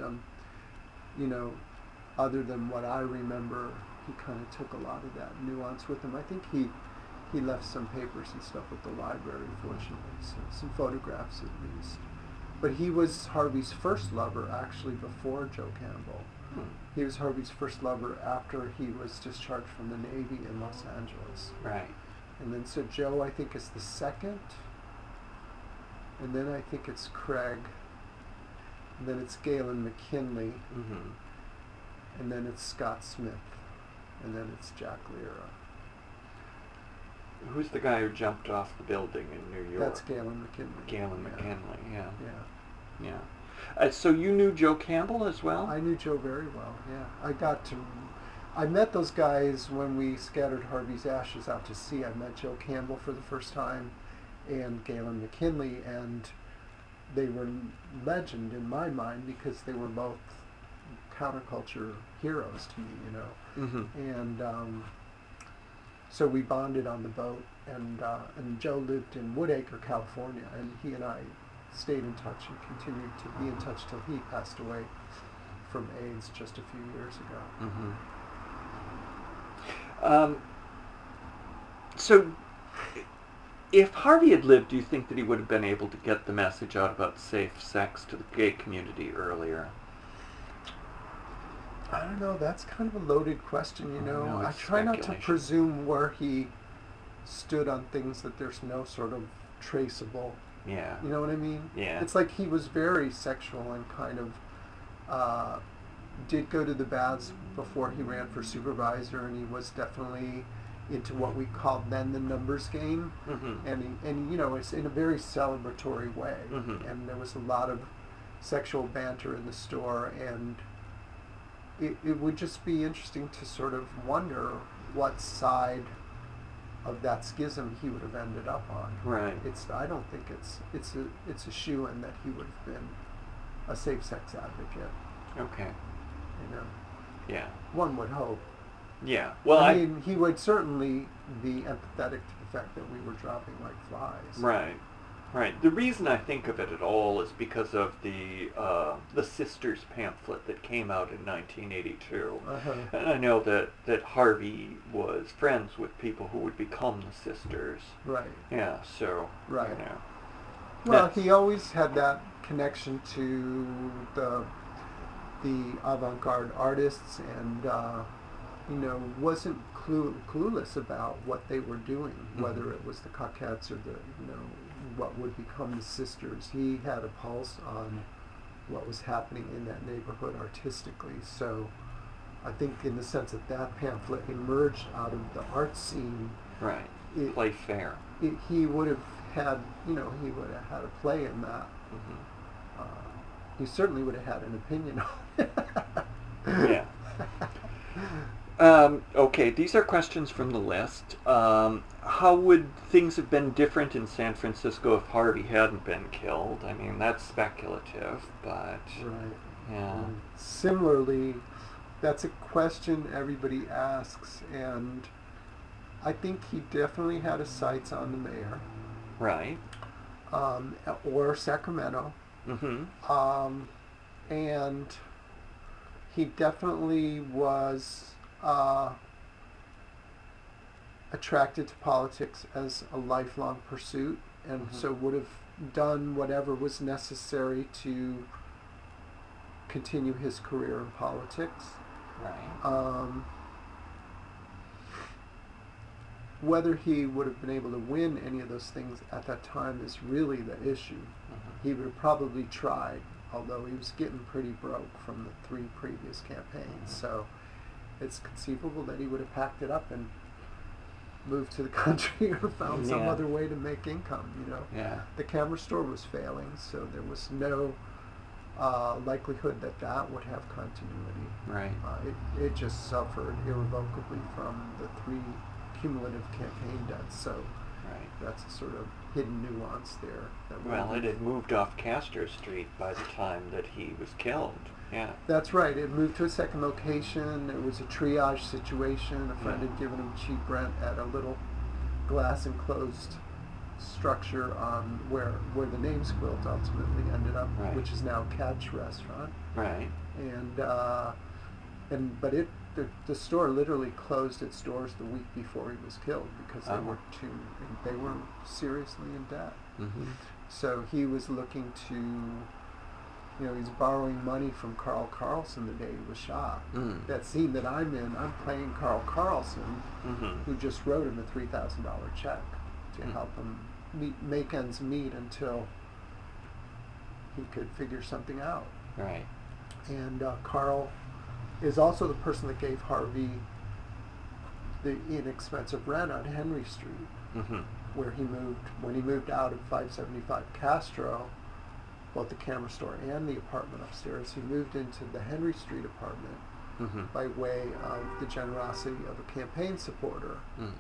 Speaker 2: other than what I remember, he kind of took a lot of that nuance with him. I think he left some papers and stuff with the library, fortunately, so some photographs at least. But he was Harvey's first lover, actually, before Joe Campbell. He was Harvey's first lover after he was discharged from the Navy in Los Angeles.
Speaker 1: Right.
Speaker 2: And then so Joe, I think, is the second. And then I think it's Craig. And then it's Galen McKinley. And then it's Scott Smith. And then it's Jack Lira.
Speaker 1: Who's the guy who jumped off the building in New York?
Speaker 2: That's Galen McKinley.
Speaker 1: Galen McKinley, yeah.
Speaker 2: Yeah.
Speaker 1: So you knew Joe Campbell as well?
Speaker 2: I knew Joe very well, yeah. I met those guys when we scattered Harvey's ashes out to sea. I met Joe Campbell for the first time and Galen McKinley, and they were legend in my mind because they were both counterculture heroes to me, And so we bonded on the boat, and Joe lived in Woodacre, California, and he and I stayed in touch and continued to be in touch till he passed away from AIDS just a few years ago.
Speaker 1: So if Harvey had lived, do you think that he would have been able to get the message out about safe sex to the gay community earlier?
Speaker 2: I don't know. That's kind of a loaded question,
Speaker 1: No,
Speaker 2: I try not to presume where he stood on things that there's no sort of traceable.
Speaker 1: Yeah.
Speaker 2: You know what I mean?
Speaker 1: Yeah.
Speaker 2: It's like he was very sexual and kind of did go to the baths before he ran for supervisor, and he was definitely into what we called then the numbers game, and it's in a very celebratory way, and there was a lot of sexual banter in the store, and it would just be interesting to sort of wonder what side of that schism he would have ended up on.
Speaker 1: Right.
Speaker 2: I don't think it's a shoo-in that he would have been a safe sex advocate.
Speaker 1: Okay. Yeah.
Speaker 2: One would hope.
Speaker 1: Yeah. Well,
Speaker 2: I mean, he would certainly be empathetic to the fact that we were dropping like flies.
Speaker 1: Right. Right. The reason I think of it at all is because of the Sisters pamphlet that came out in 1982,
Speaker 2: Uh-huh.
Speaker 1: and I know that Harvey was friends with people who would become the Sisters.
Speaker 2: Right.
Speaker 1: Yeah. So.
Speaker 2: Right.
Speaker 1: You know,
Speaker 2: Well,
Speaker 1: that's-
Speaker 2: he always had that connection to the avant-garde artists, and wasn't clueless about what they were doing, whether it was the Coquettes or what would become the Sisters. He had a pulse on what was happening in that neighborhood artistically. So I think in the sense that pamphlet emerged out of the art scene,
Speaker 1: Right. Play fair.
Speaker 2: he would have had, he would have had a play in that. He certainly would have had an opinion on it.
Speaker 1: Yeah. Okay, these are questions from the list. How would things have been different in San Francisco if Harvey hadn't been killed? I mean, that's speculative, but...
Speaker 2: Right.
Speaker 1: Yeah.
Speaker 2: Similarly, that's a question everybody asks, and I think he definitely had his sights on the mayor.
Speaker 1: Right.
Speaker 2: Or Sacramento.
Speaker 1: Mm-hmm.
Speaker 2: And he definitely was attracted to politics as a lifelong pursuit, and so would have done whatever was necessary to continue his career in politics.
Speaker 1: Right.
Speaker 2: Whether he would have been able to win any of those things at that time is really the issue. He would have probably tried, although he was getting pretty broke from the 3 previous campaigns. So it's conceivable that he would have packed it up and moved to the country or found some other way to make income.
Speaker 1: Yeah.
Speaker 2: The camera store was failing, so there was no likelihood that would have continuity.
Speaker 1: Right.
Speaker 2: It just suffered irrevocably from the 3 cumulative campaign debts. So
Speaker 1: Right.
Speaker 2: that's a sort of hidden nuance there.
Speaker 1: Well, it had moved off Castro Street by the time that he was killed. Yeah.
Speaker 2: That's right. It moved to a second location. It was a triage situation. A friend had given him cheap rent at a little glass enclosed structure on where the Names Quilt ultimately ended up,
Speaker 1: Right.
Speaker 2: which is now Catch Restaurant.
Speaker 1: Right.
Speaker 2: But the store literally closed its doors the week before he was killed because they were seriously in debt.
Speaker 1: Mm-hmm.
Speaker 2: So he was looking to, he's borrowing money from Carl Carlson the day he was shot.
Speaker 1: Mm.
Speaker 2: That scene that I'm in, I'm playing Carl Carlson, who just wrote him a $3,000 check to help him make ends meet until he could figure something out.
Speaker 1: Right.
Speaker 2: And Carl is also the person that gave Harvey the inexpensive rent on Henry Street, where he moved. When he moved out of 575 Castro, both the camera store and the apartment upstairs, he moved into the Henry Street apartment by way of the generosity of a campaign supporter and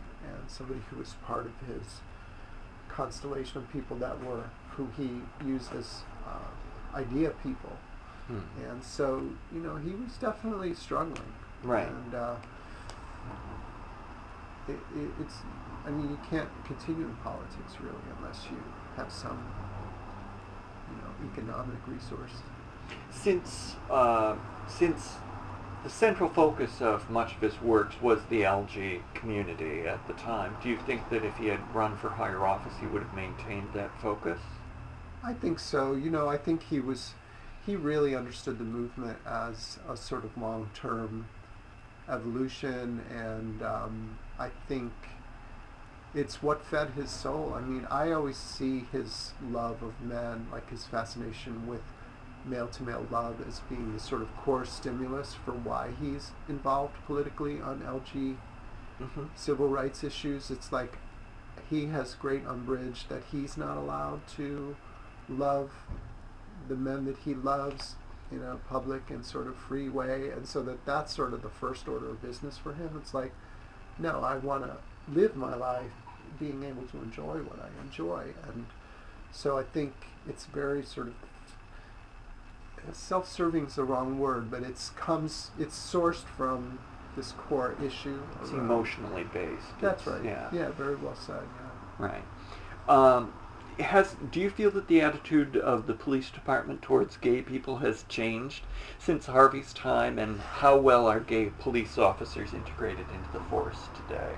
Speaker 2: somebody who was part of his constellation of people who he used as idea people. And so, he was definitely struggling.
Speaker 1: Right.
Speaker 2: And you can't continue in politics really unless you have some, economic resource.
Speaker 1: Since the central focus of much of his works was the LG community at the time, do you think that if he had run for higher office, he would have maintained that focus?
Speaker 2: I think so. I think he really understood the movement as a sort of long-term evolution, and I think it's what fed his soul. I mean, I always see his love of men, like his fascination with male-to-male love, as being the sort of core stimulus for why he's involved politically on LG civil rights issues. It's like he has great umbrage that he's not allowed to love the men that he loves in a public and sort of free way, and so that's sort of the first order of business for him. It's like, no, I want to live my life being able to enjoy what I enjoy. And so I think it's very sort of self-serving is the wrong word, but it's sourced from this core issue.
Speaker 1: It's emotionally based.
Speaker 2: That's right.
Speaker 1: Yeah.
Speaker 2: Yeah, very well said. Yeah.
Speaker 1: Right. Do you feel that the attitude of the police department towards gay people has changed since Harvey's time, and how well are gay police officers integrated into the force today?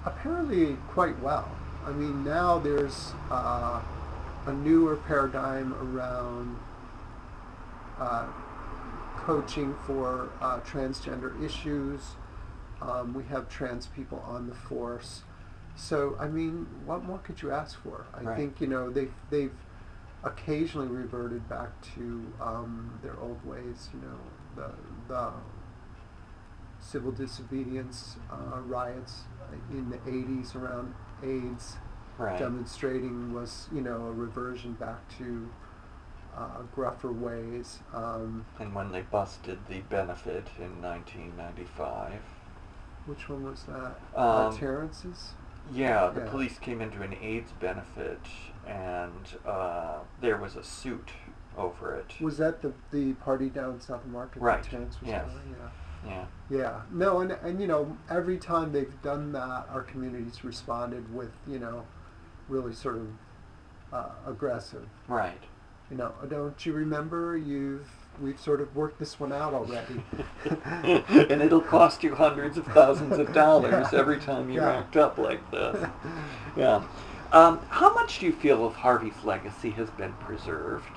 Speaker 2: Apparently quite well. I mean, now there's a newer paradigm around coaching for transgender issues. We have trans people on the force. So, I mean, what more could you ask for? I think, you know, they've occasionally reverted back to their old ways, you know, the civil disobedience riots in the 80s around AIDS demonstrating was, you know, a reversion back to gruffer ways.
Speaker 1: And when they busted the benefit in 1995.
Speaker 2: Which one was that? Terrence's?
Speaker 1: Yeah, the police came into an AIDS benefit, and there was a suit over it.
Speaker 2: Was that the party down South Market?
Speaker 1: Right.
Speaker 2: That Terrence was
Speaker 1: Yes.
Speaker 2: doing?
Speaker 1: Yeah.
Speaker 2: Yeah. No, and you know, every time they've done that, our community's responded with, you know, really sort of aggressive.
Speaker 1: Right.
Speaker 2: You know, don't you remember? We've sort of worked this one out already.
Speaker 1: And it'll cost you hundreds of thousands of dollars every time you act up like this. Yeah. How much do you feel of Harvey's legacy has been preserved?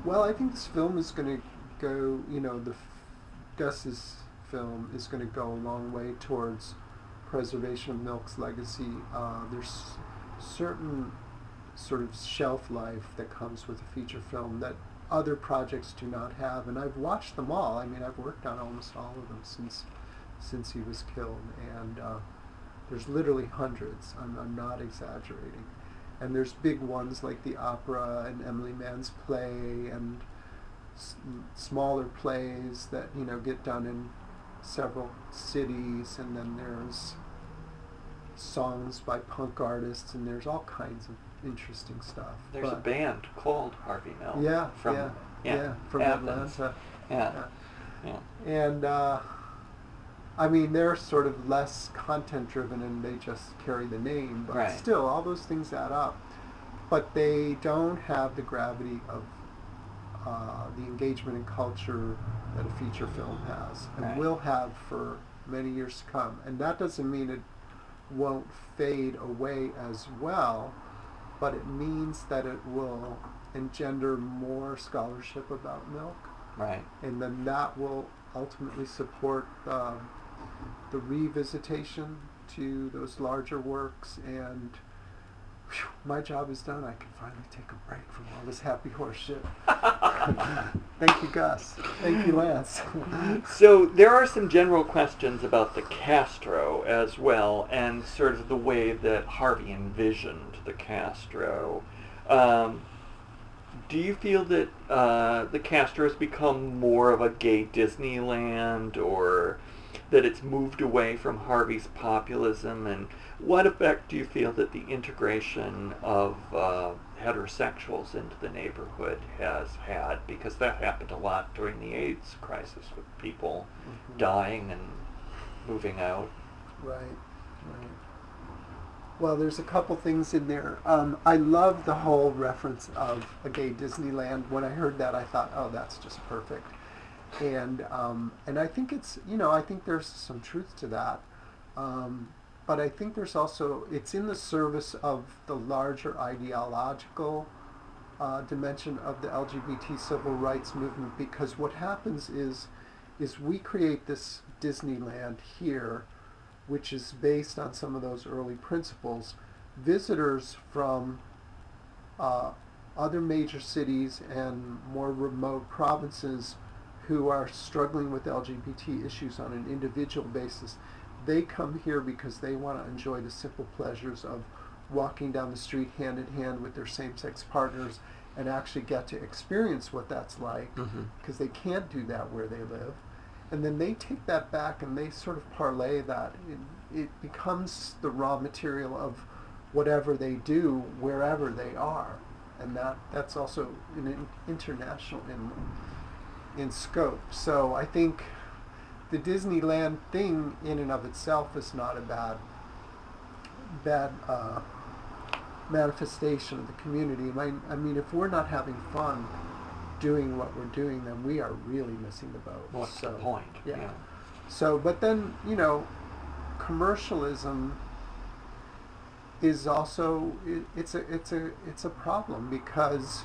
Speaker 2: Well, I think this film is going to go, you know, Gus's film is going to go a long way towards preservation of Milk's legacy. There's certain sort of shelf life that comes with a feature film that other projects do not have, and I've watched them all. I mean, I've worked on almost all of them since he was killed, and there's literally hundreds. I'm not exaggerating. And there's big ones like the opera and Emily Mann's play, and smaller plays that, you know, get done in several cities, and then there's songs by punk artists, and there's all kinds of interesting stuff.
Speaker 1: There's a band called Harvey Milk.
Speaker 2: Yeah,
Speaker 1: from Athens.
Speaker 2: Atlanta.
Speaker 1: Yeah.
Speaker 2: And I mean, they're sort of less content driven, and they just carry the name, but still, all those things add up. But they don't have the gravity of the engagement and culture that a feature film has, and will have for many years to come. And that doesn't mean it won't fade away as well, but it means that it will engender more scholarship about milk.
Speaker 1: Right.
Speaker 2: And then that will ultimately support the revisitation to those larger works, and whew, my job is done. I can finally take a break from all this happy horse shit. Thank you, Gus. Thank you, Lance.
Speaker 1: So there are some general questions about the Castro as well, and sort of the way that Harvey envisioned the Castro. Do you feel that the Castro has become more of a gay Disneyland, or that it's moved away from Harvey's populism? And what effect do you feel that the integration of heterosexuals into the neighborhood has had? Because that happened a lot during the AIDS crisis, with people dying and moving out.
Speaker 2: Right. Well, there's a couple things in there. I love the whole reference of a gay Disneyland. When I heard that, I thought, oh, that's just perfect. And I think it's, you know, I think there's some truth to that. But I think there's also, it's in the service of the larger ideological dimension of the LGBT civil rights movement, because what happens is we create this Disneyland here, which is based on some of those early principles. Visitors from other major cities and more remote provinces who are struggling with LGBT issues on an individual basis, they come here because they want to enjoy the simple pleasures of walking down the street hand in hand with their same-sex partners, and actually get to experience what that's like, because they can't do that where they live. And then they take that back and they sort of parlay that. It becomes the raw material of whatever they do wherever they are. And that's also international in scope. So I think the Disneyland thing in and of itself is not a bad manifestation of the community. I mean, if we're not having fun doing what we're doing, then we are really missing the boat.
Speaker 1: What's the point?
Speaker 2: Yeah. So, but then, you know, commercialism is also, it's a problem, because,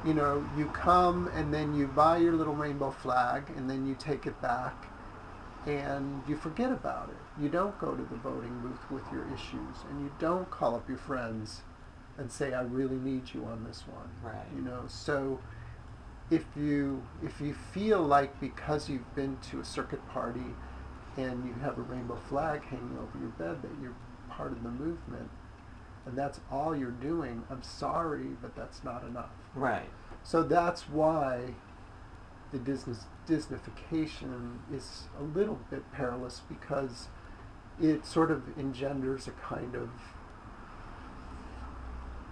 Speaker 2: you know, you come and then you buy your little rainbow flag and then you take it back and you forget about it. You don't go to the voting booth with your issues, and you don't call up your friends and say, I really need you on this one.
Speaker 1: Right.
Speaker 2: You know, so if you feel like because you've been to a circuit party and you have a rainbow flag hanging over your bed that you're part of the movement, and that's all you're doing, I'm sorry, but that's not enough.
Speaker 1: Right.
Speaker 2: So that's why the Disneyfication is a little bit perilous, because it sort of engenders a kind of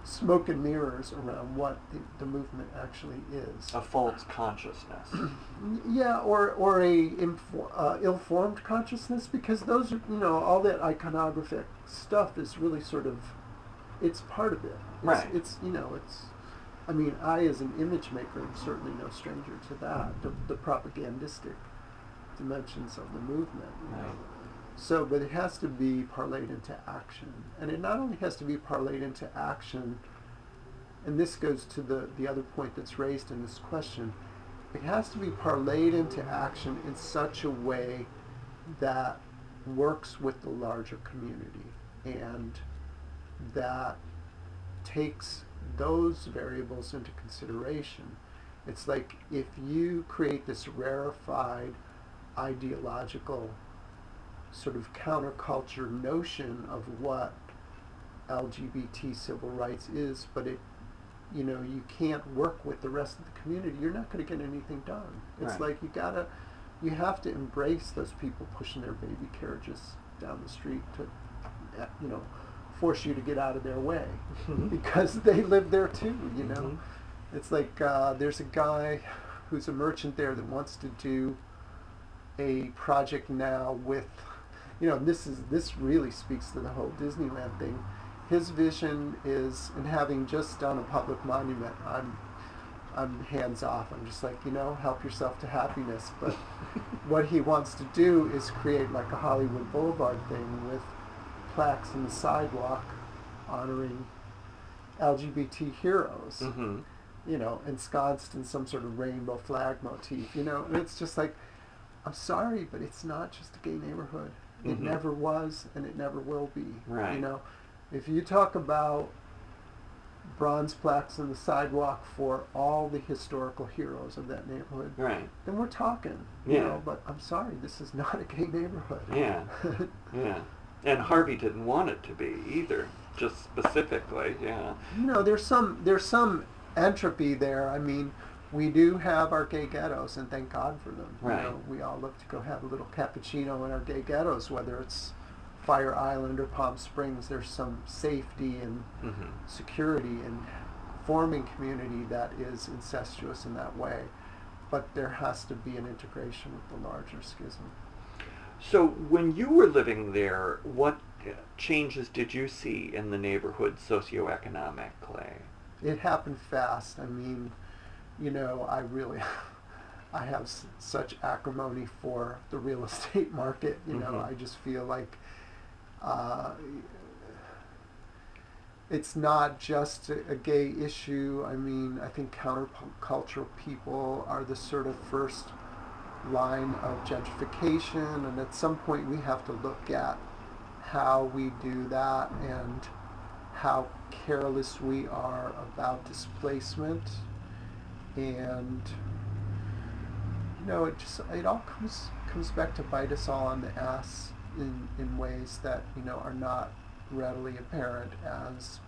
Speaker 2: smoke and mirrors around what the movement actually is.
Speaker 1: A false consciousness.
Speaker 2: Yeah, or a ill-formed consciousness, because those are, you know, all that iconographic stuff is really sort of, it's part of it.
Speaker 1: Right.
Speaker 2: It's, you know, it's, I mean, I as an image maker am certainly no stranger to that, the propagandistic dimensions of the movement. You know? So, but it has to be parlayed into action. And it not only has to be parlayed into action, and this goes to the other point that's raised in this question, it has to be parlayed into action in such a way that works with the larger community, and that takes those variables into consideration. It's like if you create this rarefied ideological sort of counterculture notion of what LGBT civil rights is, but it, you know, you can't work with the rest of the community, you're not going to get anything done. It's like you have to embrace those people pushing their baby carriages down the street to, you know, force you to get out of their way, because they live there too, you know. It's like there's a guy who's a merchant there that wants to do a project now with, you know, this really speaks to the whole Disneyland thing. His vision is, and having just done a public monument, I'm hands off. I'm just like, you know, help yourself to happiness. But what he wants to do is create like a Hollywood Boulevard thing with plaques in the sidewalk honoring LGBT heroes, you know, ensconced in some sort of rainbow flag motif, you know. And it's just like, I'm sorry, but it's not just a gay neighborhood. It never was, and it never will be.
Speaker 1: Right.
Speaker 2: You know, if you talk about bronze plaques on the sidewalk for all the historical heroes of that neighborhood,
Speaker 1: right,
Speaker 2: then we're talking. You know, but I'm sorry, this is not a gay neighborhood.
Speaker 1: Yeah. Yeah. And Harvey didn't want it to be either, just specifically. Yeah.
Speaker 2: You know, there's some entropy there. I mean, we do have our gay ghettos, and thank God for them.
Speaker 1: Right.
Speaker 2: You know, we all love to go have a little cappuccino in our gay ghettos, whether it's Fire Island or Palm Springs. There's some safety and security and forming community that is incestuous in that way. But there has to be an integration with the larger schism.
Speaker 1: So when you were living there, what changes did you see in the neighborhood socioeconomically?
Speaker 2: It happened fast. I mean, you know, I have such acrimony for the real estate market. You know, I just feel like it's not just a gay issue. I mean, I think countercultural people are the sort of first line of gentrification, and at some point we have to look at how we do that and how careless we are about displacement. And you know, it all comes back to bite us all on the ass in ways that, you know, are not readily apparent as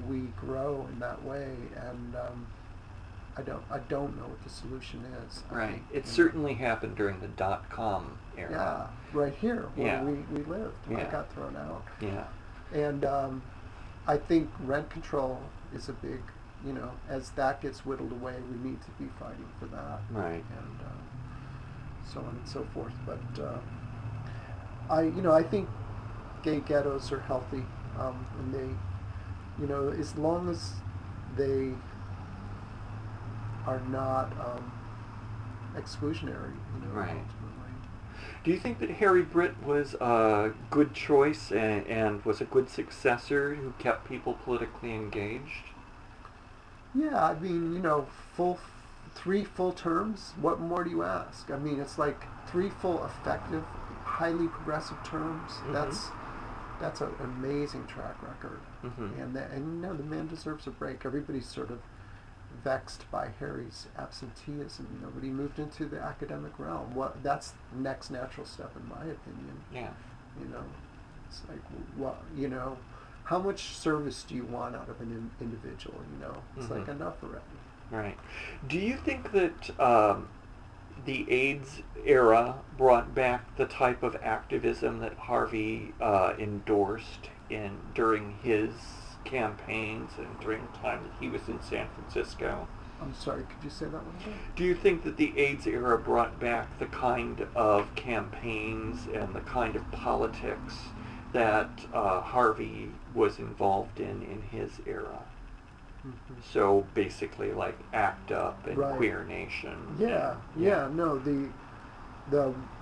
Speaker 2: we grow in that way. And I don't know what the solution is.
Speaker 1: Right. It certainly happened during the .com era.
Speaker 2: Yeah, right here where we lived. I got thrown out.
Speaker 1: Yeah.
Speaker 2: And I think rent control is a big, you know, as that gets whittled away, we need to be fighting for that.
Speaker 1: Right.
Speaker 2: And so on and so forth. But I think gay ghettos are healthy, and they, as long as they are not exclusionary,
Speaker 1: Right.
Speaker 2: ultimately.
Speaker 1: Do you think that Harry Britt was a good choice and was a good successor who kept people politically engaged?
Speaker 2: Yeah, I mean, 3 full terms. What more do you ask? I mean, it's like 3 full, effective, highly progressive terms.
Speaker 1: Mm-hmm.
Speaker 2: That's an amazing track record,
Speaker 1: Mm-hmm.
Speaker 2: and the man deserves a break. Everybody's sort of vexed by Harry's absenteeism, but he moved into the academic realm. That's the next natural step, in my opinion.
Speaker 1: Yeah.
Speaker 2: It's like, how much service do you want out of an individual? It's like enough already.
Speaker 1: Right. Do you think that the AIDS era brought back the type of activism that Harvey endorsed during his campaigns and during the time that he was in San Francisco?
Speaker 2: I'm sorry, could you say that one again?
Speaker 1: Do you think that the AIDS era brought back the kind of campaigns and the kind of politics that Harvey was involved in his era?
Speaker 2: Mm-hmm.
Speaker 1: So basically like ACT UP and
Speaker 2: Right.
Speaker 1: Queer Nation.
Speaker 2: Yeah. No, the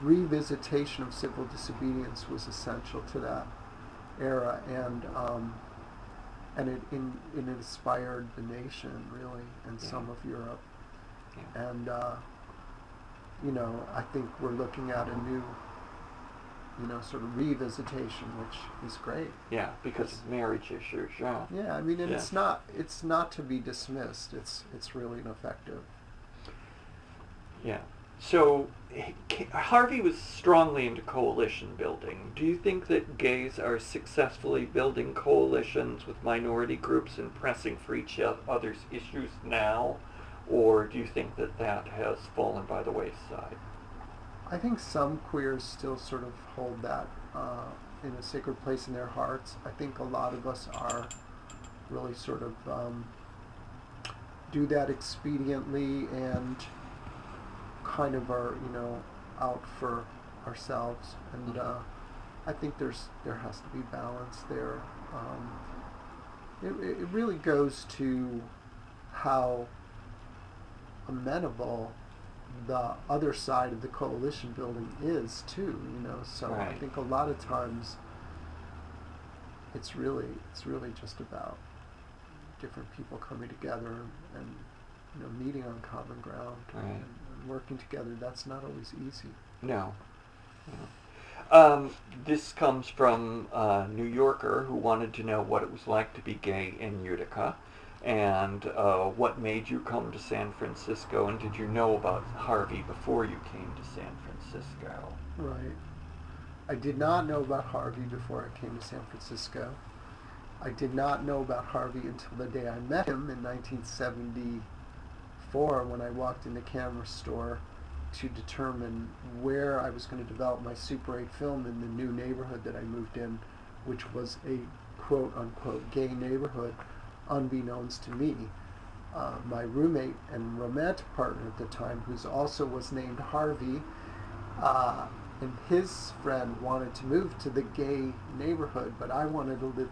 Speaker 2: revisitation of civil disobedience was essential to that era, and it inspired the nation, really, and some of Europe.
Speaker 1: Yeah.
Speaker 2: And I think we're looking at a new sort of revisitation, which is great.
Speaker 1: Yeah, because of marriage issues, yeah.
Speaker 2: Yeah, I mean, and
Speaker 1: Yeah.
Speaker 2: it's not to be dismissed. It's really ineffective.
Speaker 1: Yeah. So Harvey was strongly into coalition building. Do you think that gays are successfully building coalitions with minority groups and pressing for each other's issues now? Or do you think that that has fallen by the wayside?
Speaker 2: I think some queers still sort of hold that in a sacred place in their hearts. I think a lot of us are really sort of do that expediently and kind of are out for ourselves, and I think there has to be balance there. It really goes to how amenable the other side of the coalition building is too, so
Speaker 1: Right.
Speaker 2: I think a lot of times it's really just about different people coming together and meeting on common ground,
Speaker 1: Right.
Speaker 2: and working together. That's not always easy.
Speaker 1: No. This comes from a New Yorker who wanted to know what it was like to be gay in Utica, and what made you come to San Francisco, and did you know about Harvey before you came to San Francisco?
Speaker 2: Right. I did not know about Harvey before I came to San Francisco. I did not know about Harvey until the day I met him in 1974, when I walked in the camera store to determine where I was going to develop my Super 8 film in the new neighborhood that I moved in, which was a quote-unquote gay neighborhood, unbeknownst to me. My roommate and romantic partner at the time, who also was named Harvey, and his friend wanted to move to the gay neighborhood, but I wanted to live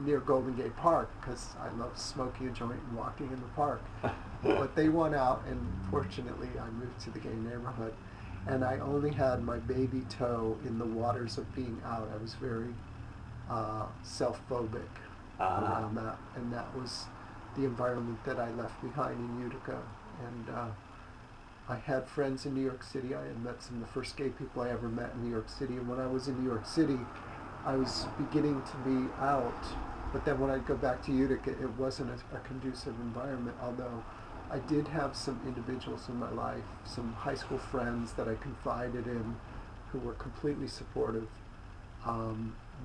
Speaker 2: near Golden Gate Park because I love smoking a joint and walking in the park. But they won out, and fortunately I moved to the gay neighborhood, and I only had my baby toe in the waters of being out. I was very self-phobic around that, and that was the environment that I left behind in Utica. And I had friends in New York City. I had met some of the first gay people I ever met in New York City, and when I was in New York City I was beginning to be out, but then when I'd go back to Utica it wasn't a conducive environment, although I did have some individuals in my life, some high school friends that I confided in, who were completely supportive,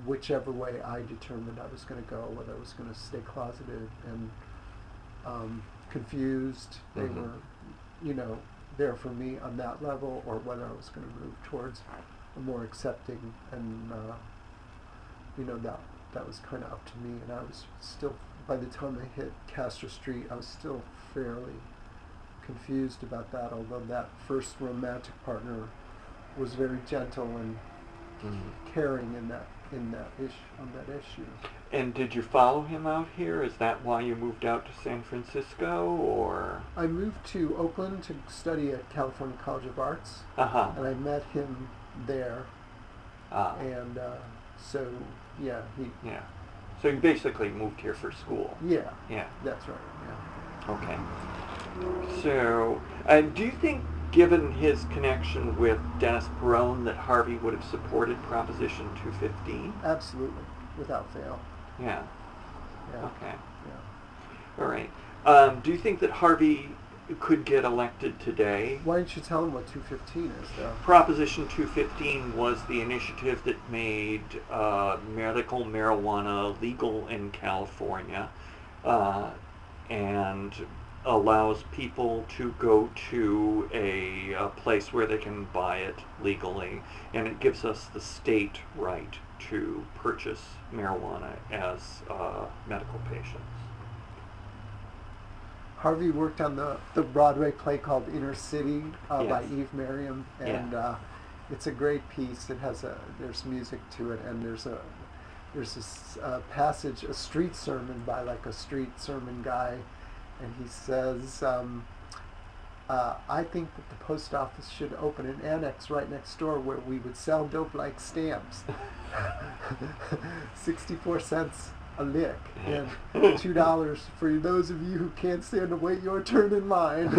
Speaker 2: whichever way I determined I was going to go, whether I was going to stay closeted and confused. They were, there for me on that level, or whether I was going to move towards a more accepting, and that was kind of up to me. And I was still, by the time I hit Castro Street, I was still fairly confused about that, although that first romantic partner was very gentle and caring in that in that on that issue.
Speaker 1: And did you follow him out here? Is that why you moved out to San Francisco, or?
Speaker 2: I moved to Oakland to study at California College of Arts,
Speaker 1: Uh-huh.
Speaker 2: and I met him there. And so, yeah,
Speaker 1: Yeah. So you basically moved here for school.
Speaker 2: Yeah.
Speaker 1: Yeah.
Speaker 2: That's right. Yeah.
Speaker 1: Okay. So, do you think, given his connection with Dennis Perone, that Harvey would have supported Proposition 215?
Speaker 2: Absolutely, without fail.
Speaker 1: Yeah.
Speaker 2: Yeah.
Speaker 1: Okay.
Speaker 2: Yeah.
Speaker 1: All right. Do you think that Harvey could get elected today?
Speaker 2: Why don't you tell him what 215 is, though?
Speaker 1: Proposition 215 was the initiative that made medical marijuana legal in California, and allows people to go to a place where they can buy it legally, and it gives us the state right to purchase marijuana as medical patients.
Speaker 2: Harvey worked on the Broadway play called Inner City by
Speaker 1: Yes.
Speaker 2: Eve Merriam, and it's a great piece. It has there's music to it, and there's this passage, a street sermon by like a street sermon guy, and he says, I think that the post office should open an annex right next door where we would sell dope like stamps. 64 cents a lick and $2 for those of you who can't stand to wait your turn in line.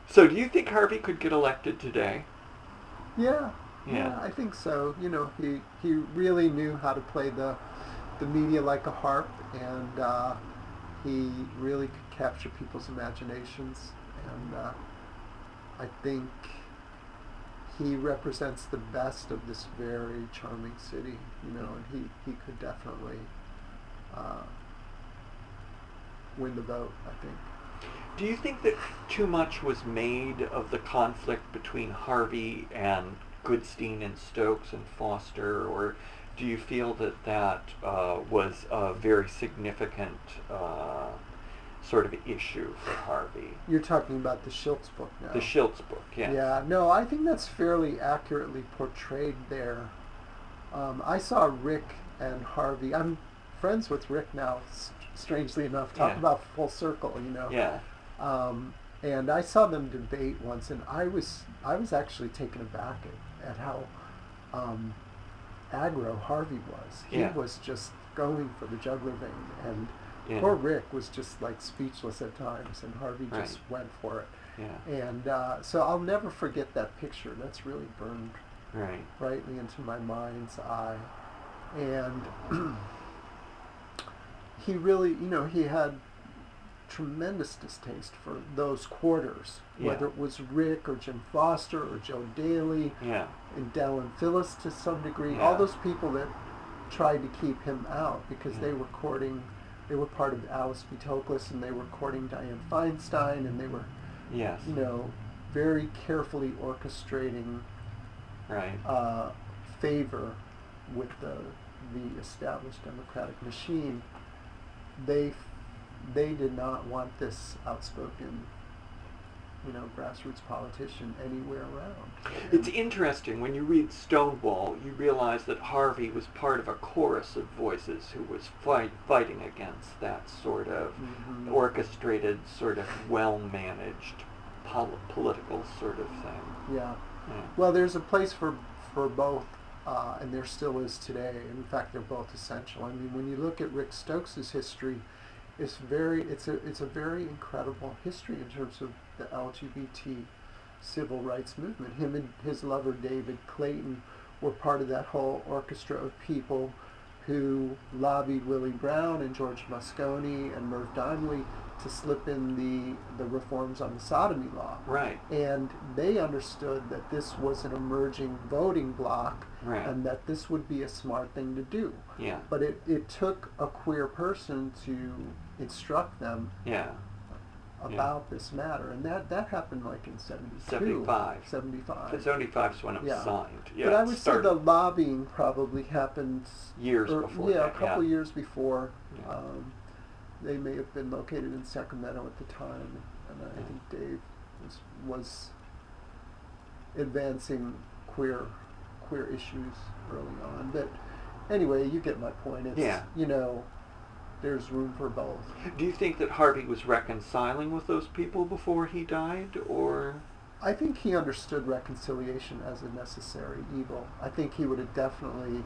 Speaker 1: So do you think Harvey could get elected today?
Speaker 2: Yeah, I think so. You know, he really knew how to play the media like a harp, and he really could capture people's imaginations, and I think he represents the best of this very charming city, you know, and he could definitely win the vote, I think.
Speaker 1: Do you think that too much was made of the conflict between Harvey and Goodstein and Stokes and Foster, or do you feel that that was a very significant sort of issue for Harvey?
Speaker 2: You're talking about the Schiltz book now.
Speaker 1: The Schiltz book, yes.
Speaker 2: Yeah, no, I think that's fairly accurately portrayed there. I saw Rick and Harvey. I'm friends with Rick now, strangely enough. Talk about full circle, you know.
Speaker 1: Yeah.
Speaker 2: And I saw them debate once, and I was actually taken aback at how aggro Harvey was. He was just going for the jugular vein, and poor Rick was just like speechless at times, and Harvey just went for it.
Speaker 1: Yeah.
Speaker 2: And so I'll never forget that picture. That's really burned brightly into my mind's eye. And he really, you know, he had tremendous distaste for those quarters, whether it was Rick or Jim Foster or Joe Daly, and Del and Phyllis to some degree, all those people that tried to keep him out because they were courting, they were part of Alice B. Toklas, and they were courting Dianne Feinstein, and they were, you know, very carefully orchestrating favor with the established Democratic machine. They did not want this outspoken, you know, grassroots politician anywhere around.
Speaker 1: It's interesting, when you read Stonewall, you realize that Harvey was part of a chorus of voices who was fighting against that sort of orchestrated, sort of well-managed political sort of thing.
Speaker 2: Yeah. Well, there's a place for both, and there still is today. In fact, they're both essential. I mean, when you look at Rick Stokes' history, it's a very incredible history in terms of the LGBT civil rights movement. Him and his lover David Clayton were part of that whole orchestra of people who lobbied Willie Brown and George Moscone and Merv Donnelly to slip in the reforms on the sodomy law.
Speaker 1: Right.
Speaker 2: And they understood that this was an emerging voting bloc, and that this would be a smart thing to do.
Speaker 1: Yeah.
Speaker 2: But it took a queer person to instruct them about this matter, and that happened like in 75.
Speaker 1: 75 is when it was signed.
Speaker 2: But I would say the lobbying probably happened
Speaker 1: years before.
Speaker 2: A couple years before. They may have been located in Sacramento at the time, and I think Dave was advancing queer queer issues early on. But anyway, you get my point. It's,
Speaker 1: Yeah.
Speaker 2: there's room for both.
Speaker 1: Do you think that Harvey was reconciling with those people before he died, or?
Speaker 2: I think he understood reconciliation as a necessary evil. I think he would have definitely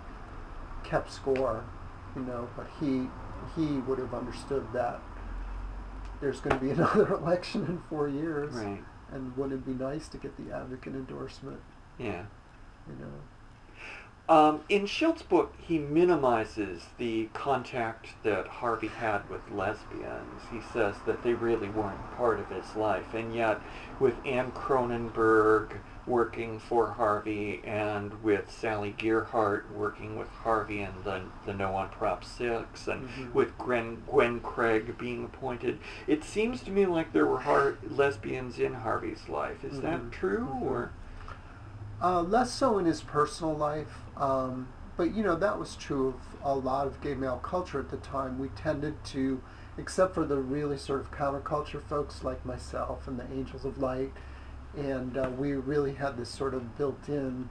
Speaker 2: kept score, but he would have understood that there's going to be another election in 4 years.
Speaker 1: Right.
Speaker 2: And wouldn't it be nice to get the advocate endorsement?
Speaker 1: Yeah.
Speaker 2: You know.
Speaker 1: In Schilt's book, he minimizes the contact that Harvey had with lesbians. He says that they really weren't part of his life, and yet with Anne Cronenberg working for Harvey and with Sally Gearhart working with Harvey and the No on Prop 6 and with Gwen Craig being appointed, it seems to me like there were lesbians in Harvey's life. Is that true? Or?
Speaker 2: Less so in his personal life, but that was true of a lot of gay male culture at the time. We tended to, except for the really sort of counterculture folks like myself and the Angels of Light, and we really had this sort of built-in.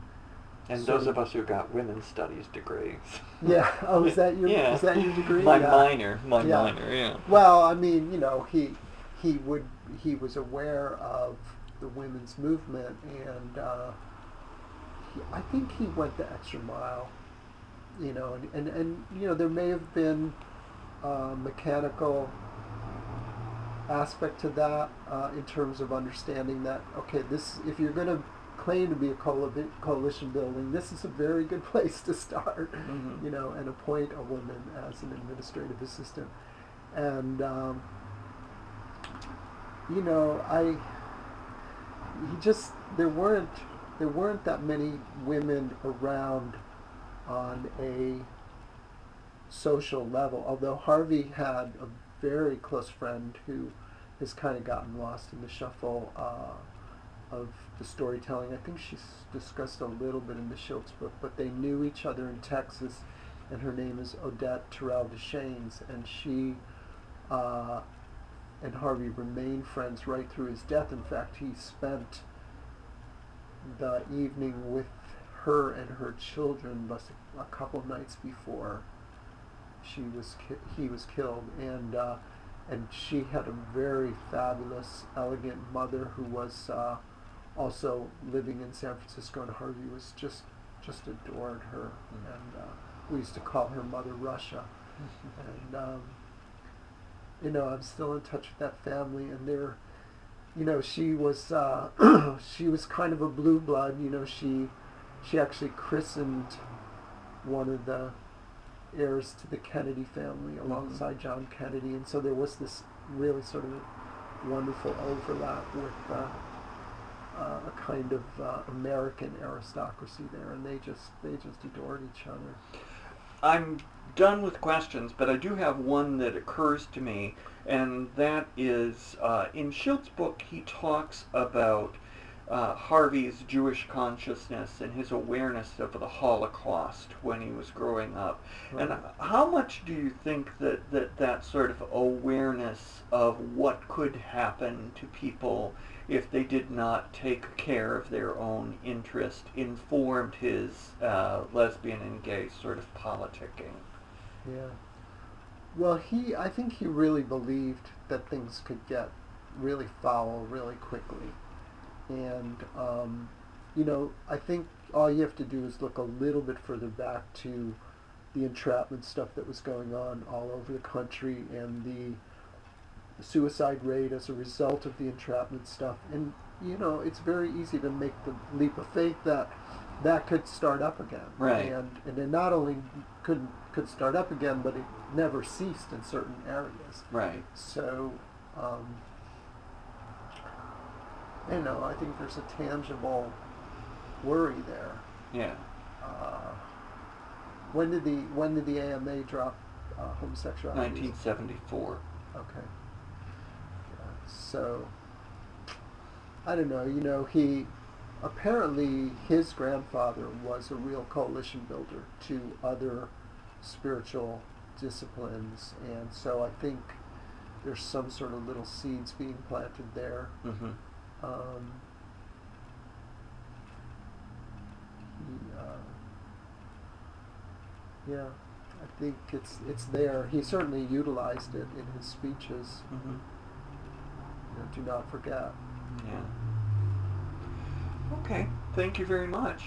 Speaker 1: And those of us who got women's studies degrees.
Speaker 2: Yeah. Oh, is that your
Speaker 1: yeah.
Speaker 2: Is that your degree?
Speaker 1: My
Speaker 2: yeah.
Speaker 1: minor. Yeah.
Speaker 2: Well, I mean, he was aware of the women's movement, and I think he went the extra mile. And there may have been a mechanical aspect to that in terms of understanding that, okay, if you're going to claim to be a coalition building, this is a very good place to start, and appoint a woman as an administrative assistant. And, there weren't that many women around on a social level, although Harvey had a very close friend who has kind of gotten lost in the shuffle of the storytelling. I think she's discussed a little bit in the Schilt's book, but they knew each other in Texas, and her name is Odette Trudell Deschaines, and she and Harvey remained friends right through his death. In fact, he spent the evening with her and her children a couple of nights before he was killed, and she had a very fabulous, elegant mother who was also living in San Francisco, and Harvey was just adored her, and we used to call her Mother Russia, and I'm still in touch with that family, and they're, she was she was kind of a blue blood. She actually christened one of the heirs to the Kennedy family alongside John Kennedy, and so there was this really sort of wonderful overlap with a kind of American aristocracy there, and they just adored each other.
Speaker 1: I'm done with questions, but I do have one that occurs to me, and that is, in Schilt's book, he talks about Harvey's Jewish consciousness and his awareness of the Holocaust when he was growing up. Right. And how much do you think that sort of awareness of what could happen to people if they did not take care of their own interest informed his lesbian and gay sort of politicking?
Speaker 2: Yeah. Well, I think he really believed that things could get really foul really quickly. And, I think all you have to do is look a little bit further back to the entrapment stuff that was going on all over the country, and the suicide rate as a result of the entrapment stuff. And, it's very easy to make the leap of faith that could start up again.
Speaker 1: Right.
Speaker 2: And it not only could start up again, but it never ceased in certain areas.
Speaker 1: Right.
Speaker 2: So, I think there's a tangible worry there.
Speaker 1: Yeah.
Speaker 2: When did the AMA drop homosexuality?
Speaker 1: 1974.
Speaker 2: Okay. Yeah. So, I don't know. He apparently his grandfather was a real coalition builder to other spiritual disciplines, and so I think there's some sort of little seeds being planted there. Yeah, I think it's there. He certainly utilized it in his speeches.
Speaker 1: Mm-hmm.
Speaker 2: You know, do not forget.
Speaker 1: Yeah. Okay. Thank you very much.